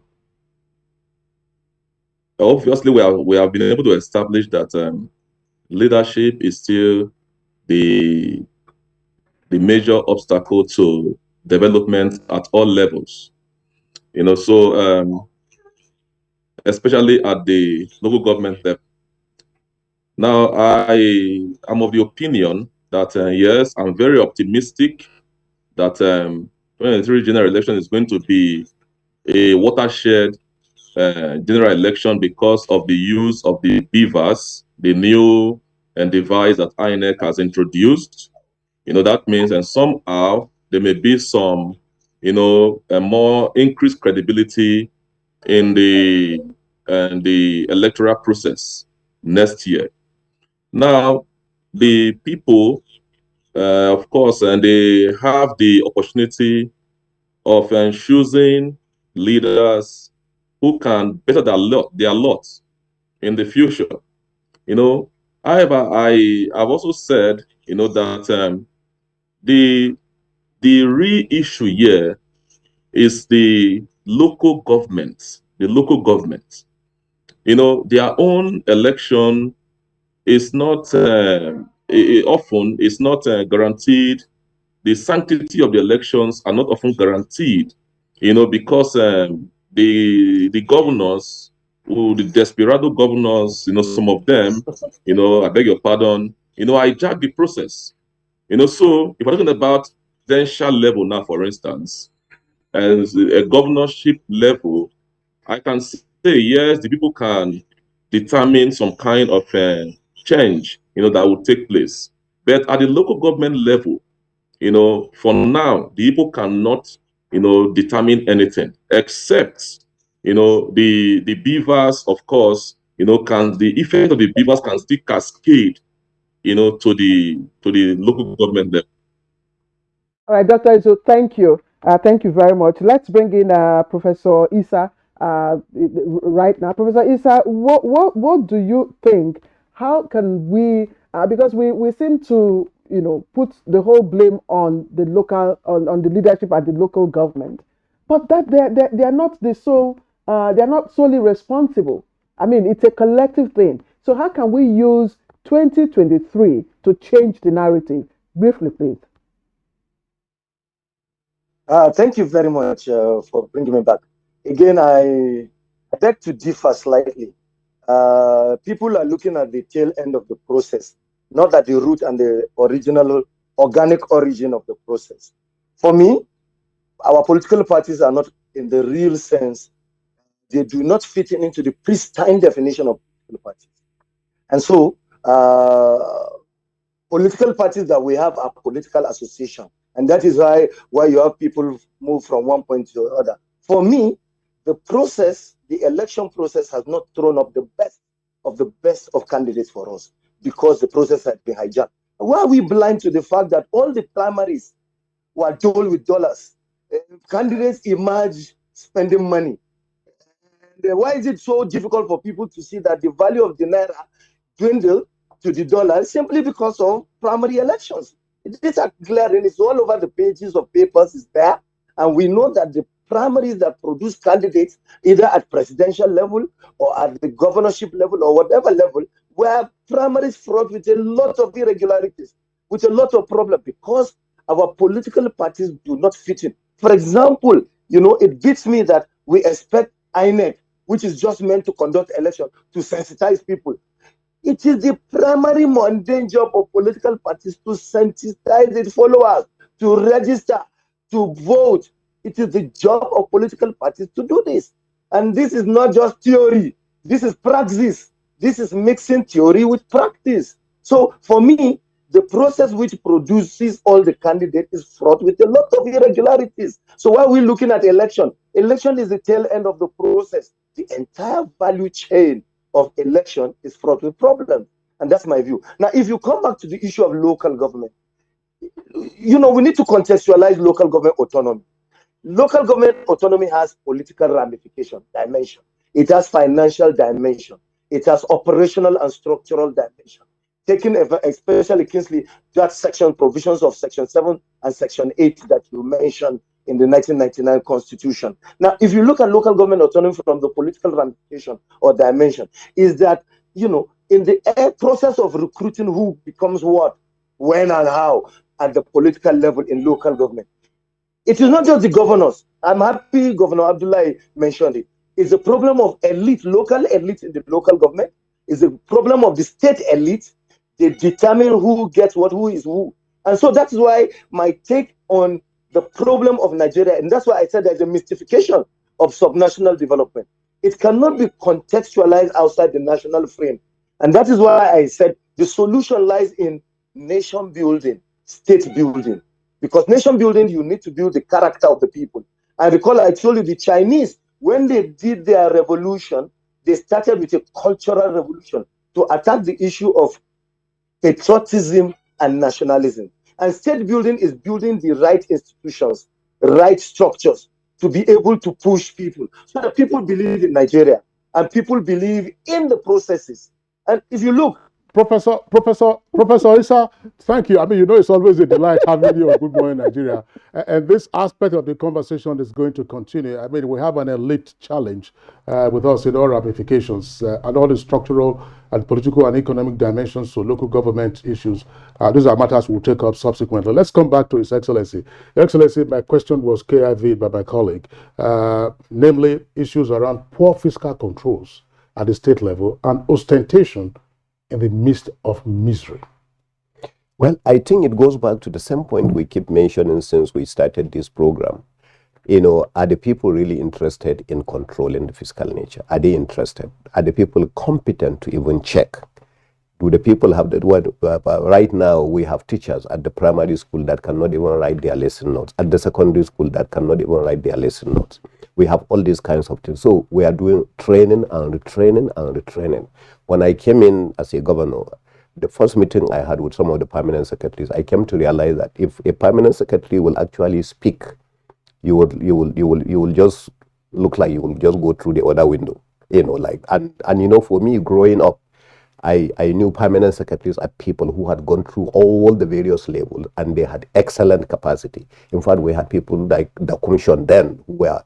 Obviously, we have been able to establish that leadership is still the major obstacle to development at all levels. So especially at the local government level. Now, I am of the opinion that yes, I'm very optimistic that 2023 general election is going to be a watershed general election because of the use of the beavers, the new device that INEC has introduced. That means, and somehow there may be some, a more increased credibility in the electoral process next year. Now, the people, of course, and they have the opportunity of choosing leaders who can better their lot in the future. However, I've also said, that the real issue here is the local government. The local government, their own election is not often is not guaranteed. The sanctity of the elections are not often guaranteed, because the governors, the desperado governors, some of them, I beg your pardon, hijack the process. So if we're talking about presidential level now, for instance, as a governorship level, I can say, yes, the people can determine some kind of change, that will take place. But at the local government level, for now, the people cannot, determine anything except, the beavers, of course, the effect of the beavers can still cascade, to the local government level.
All right, Dr. Izo, thank you. Thank you very much. Let's bring in Professor Issa right now. Professor Issa, what do you think? How can we, because we seem to, put the whole blame on the local, on the leadership at the local government, but that they are not the sole, they are not solely responsible. I mean, it's a collective thing. So how can we use 2023 to change the narrative? Briefly, please.
Thank you very much for bringing me back. Again, I beg to differ slightly. People are looking at the tail end of the process, not at the root and the original organic origin of the process. For me, our political parties are not, in the real sense, they do not fit into the pristine definition of political parties. And so, political parties that we have are political association. And that is why you have people move from one point to the other. For me, the process, the election process, has not thrown up the best of candidates for us, because the process has been hijacked. Why are we blind to the fact that all the primaries were done with dollars? Candidates emerge spending money. And why is it so difficult for people to see that the value of the naira dwindled to the dollar? Simply because of primary elections. These are glaring. It's all over the pages of papers. It's there. And we know that the primaries that produce candidates, either at presidential level or at the governorship level or whatever level, were primaries fraught with a lot of irregularities, with a lot of problems, because our political parties do not fit in. For example, it beats me that we expect INEC, which is just meant to conduct election, to sensitize people. It is the primary mundane job of political parties to sensitize its followers, to register, to vote. It is the job of political parties to do this. And this is not just theory. This is praxis. This is mixing theory with practice. So for me, the process which produces all the candidates is fraught with a lot of irregularities. So while we're looking at election is the tail end of the process. The entire value chain of election is fraught with problems. And that's my view. Now, if you come back to the issue of local government, we need to contextualize local government autonomy. Local government autonomy has political ramification, dimension. It has financial dimension. It has operational and structural dimension. Taking especially, Kingsley, that provisions of Section 7 and Section 8 that you mentioned in the 1999 Constitution. Now, if you look at local government autonomy from the political ramification or dimension, is that, in the process of recruiting who becomes what, when and how at the political level in local government, it is not just the governors. I'm happy Governor Abdullahi mentioned it. It's a problem of elite, local elite in the local government. It's a problem of the state elite. They determine who gets what, who is who. And so that is why my take on the problem of Nigeria, and that's why I said there's a mystification of subnational development. It cannot be contextualized outside the national frame. And that is why I said the solution lies in nation building, state building. Because nation building, you need to build the character of the people. I recall I told you the Chinese, when they did their revolution, they started with a cultural revolution to attack the issue of patriotism and nationalism. And state building is building the right institutions, right structures to be able to push people. So that people believe in Nigeria and people believe in the processes. And if you look,
Professor Issa, thank you. I mean, it's always a delight having you on Good Morning Nigeria. And this aspect of the conversation is going to continue. I mean, we have an elite challenge with us in all ramifications and all the structural and political and economic dimensions to local government issues. These are matters we'll take up subsequently. Let's come back to His Excellency. Your Excellency, my question was KIV'd by my colleague, namely issues around poor fiscal controls at the state level and ostentation in the midst of misery.
Well, I think it goes back to the same point we keep mentioning since we started this program. Are the people really interested in controlling the fiscal nature? Are they interested? Are the people competent to even check? Do the people have that? Right now, we have teachers at the primary school that cannot even write their lesson notes. At the secondary school, that cannot even write their lesson notes. We have all these kinds of things. So we are doing training and retraining and retraining. When I came in as a governor, the first meeting I had with some of the permanent secretaries, I came to realize that if a permanent secretary will actually speak, you will just look like you will just go through the other window. And for me growing up, I knew permanent secretaries are people who had gone through all the various levels and they had excellent capacity. In fact, we had people like the commission then who were,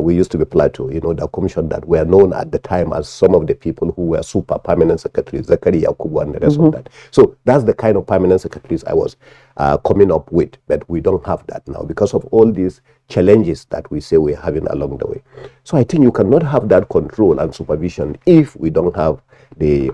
we used to be Plateau, the commission that were known at the time as some of the people who were super permanent secretaries, Zakari Yakubu and the rest of that. So that's the kind of permanent secretaries I was coming up with, but we don't have that now because of all these challenges that we say we're having along the way. So I think you cannot have that control and supervision if we don't have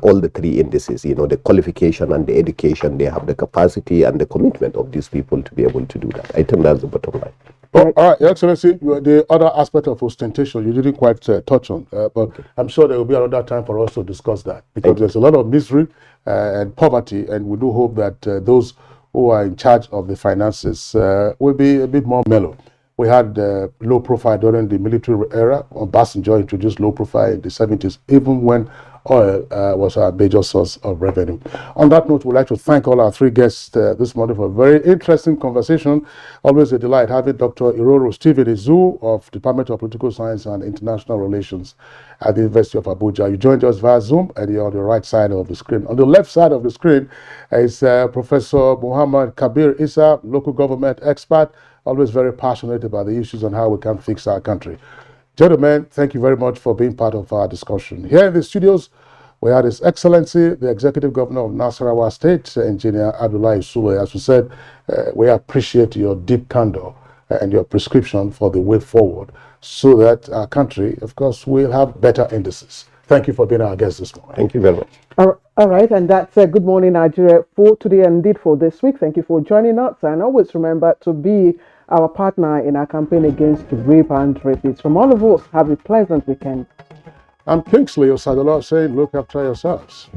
all the three indices, the qualification and the education. They have the capacity and the commitment of these people to be able to do that. I think that's the bottom line.
All right, Your Excellency, the other aspect of ostentation you didn't quite touch on, but okay. I'm sure there will be another time for us to discuss that because there's a lot of misery and poverty, and we do hope that those who are in charge of the finances will be a bit more mellow. We had low profile during the military era. Obasanjo introduced low profile in the 70s, even when oil was our major source of revenue. On that note, we'd like to thank all our three guests this morning for a very interesting conversation. Always a delight having Dr. Iroro Stephen Izu of Department of Political Science and International Relations at the University of Abuja. You joined us via Zoom, and you're on the right side of the screen. On the left side of the screen is Professor Muhammad Kabir Issa, local government expert, always very passionate about the issues on how we can fix our country. Gentlemen, thank you very much for being part of our discussion. Here in the studios, we had His Excellency, the Executive Governor of Nasarawa State, Engineer Abdullahi Sule. As we said, we appreciate your deep candor and your prescription for the way forward so that our country, of course, will have better indices. Thank you for being our guest this morning.
Thank you very much.
All right, and that's Good Morning Nigeria for today and indeed for this week. Thank you for joining us, and always remember to be our partner in our campaign against rape and rapists. From all of us, have a pleasant weekend.
I'm Kingsley Osadola saying, look after yourselves.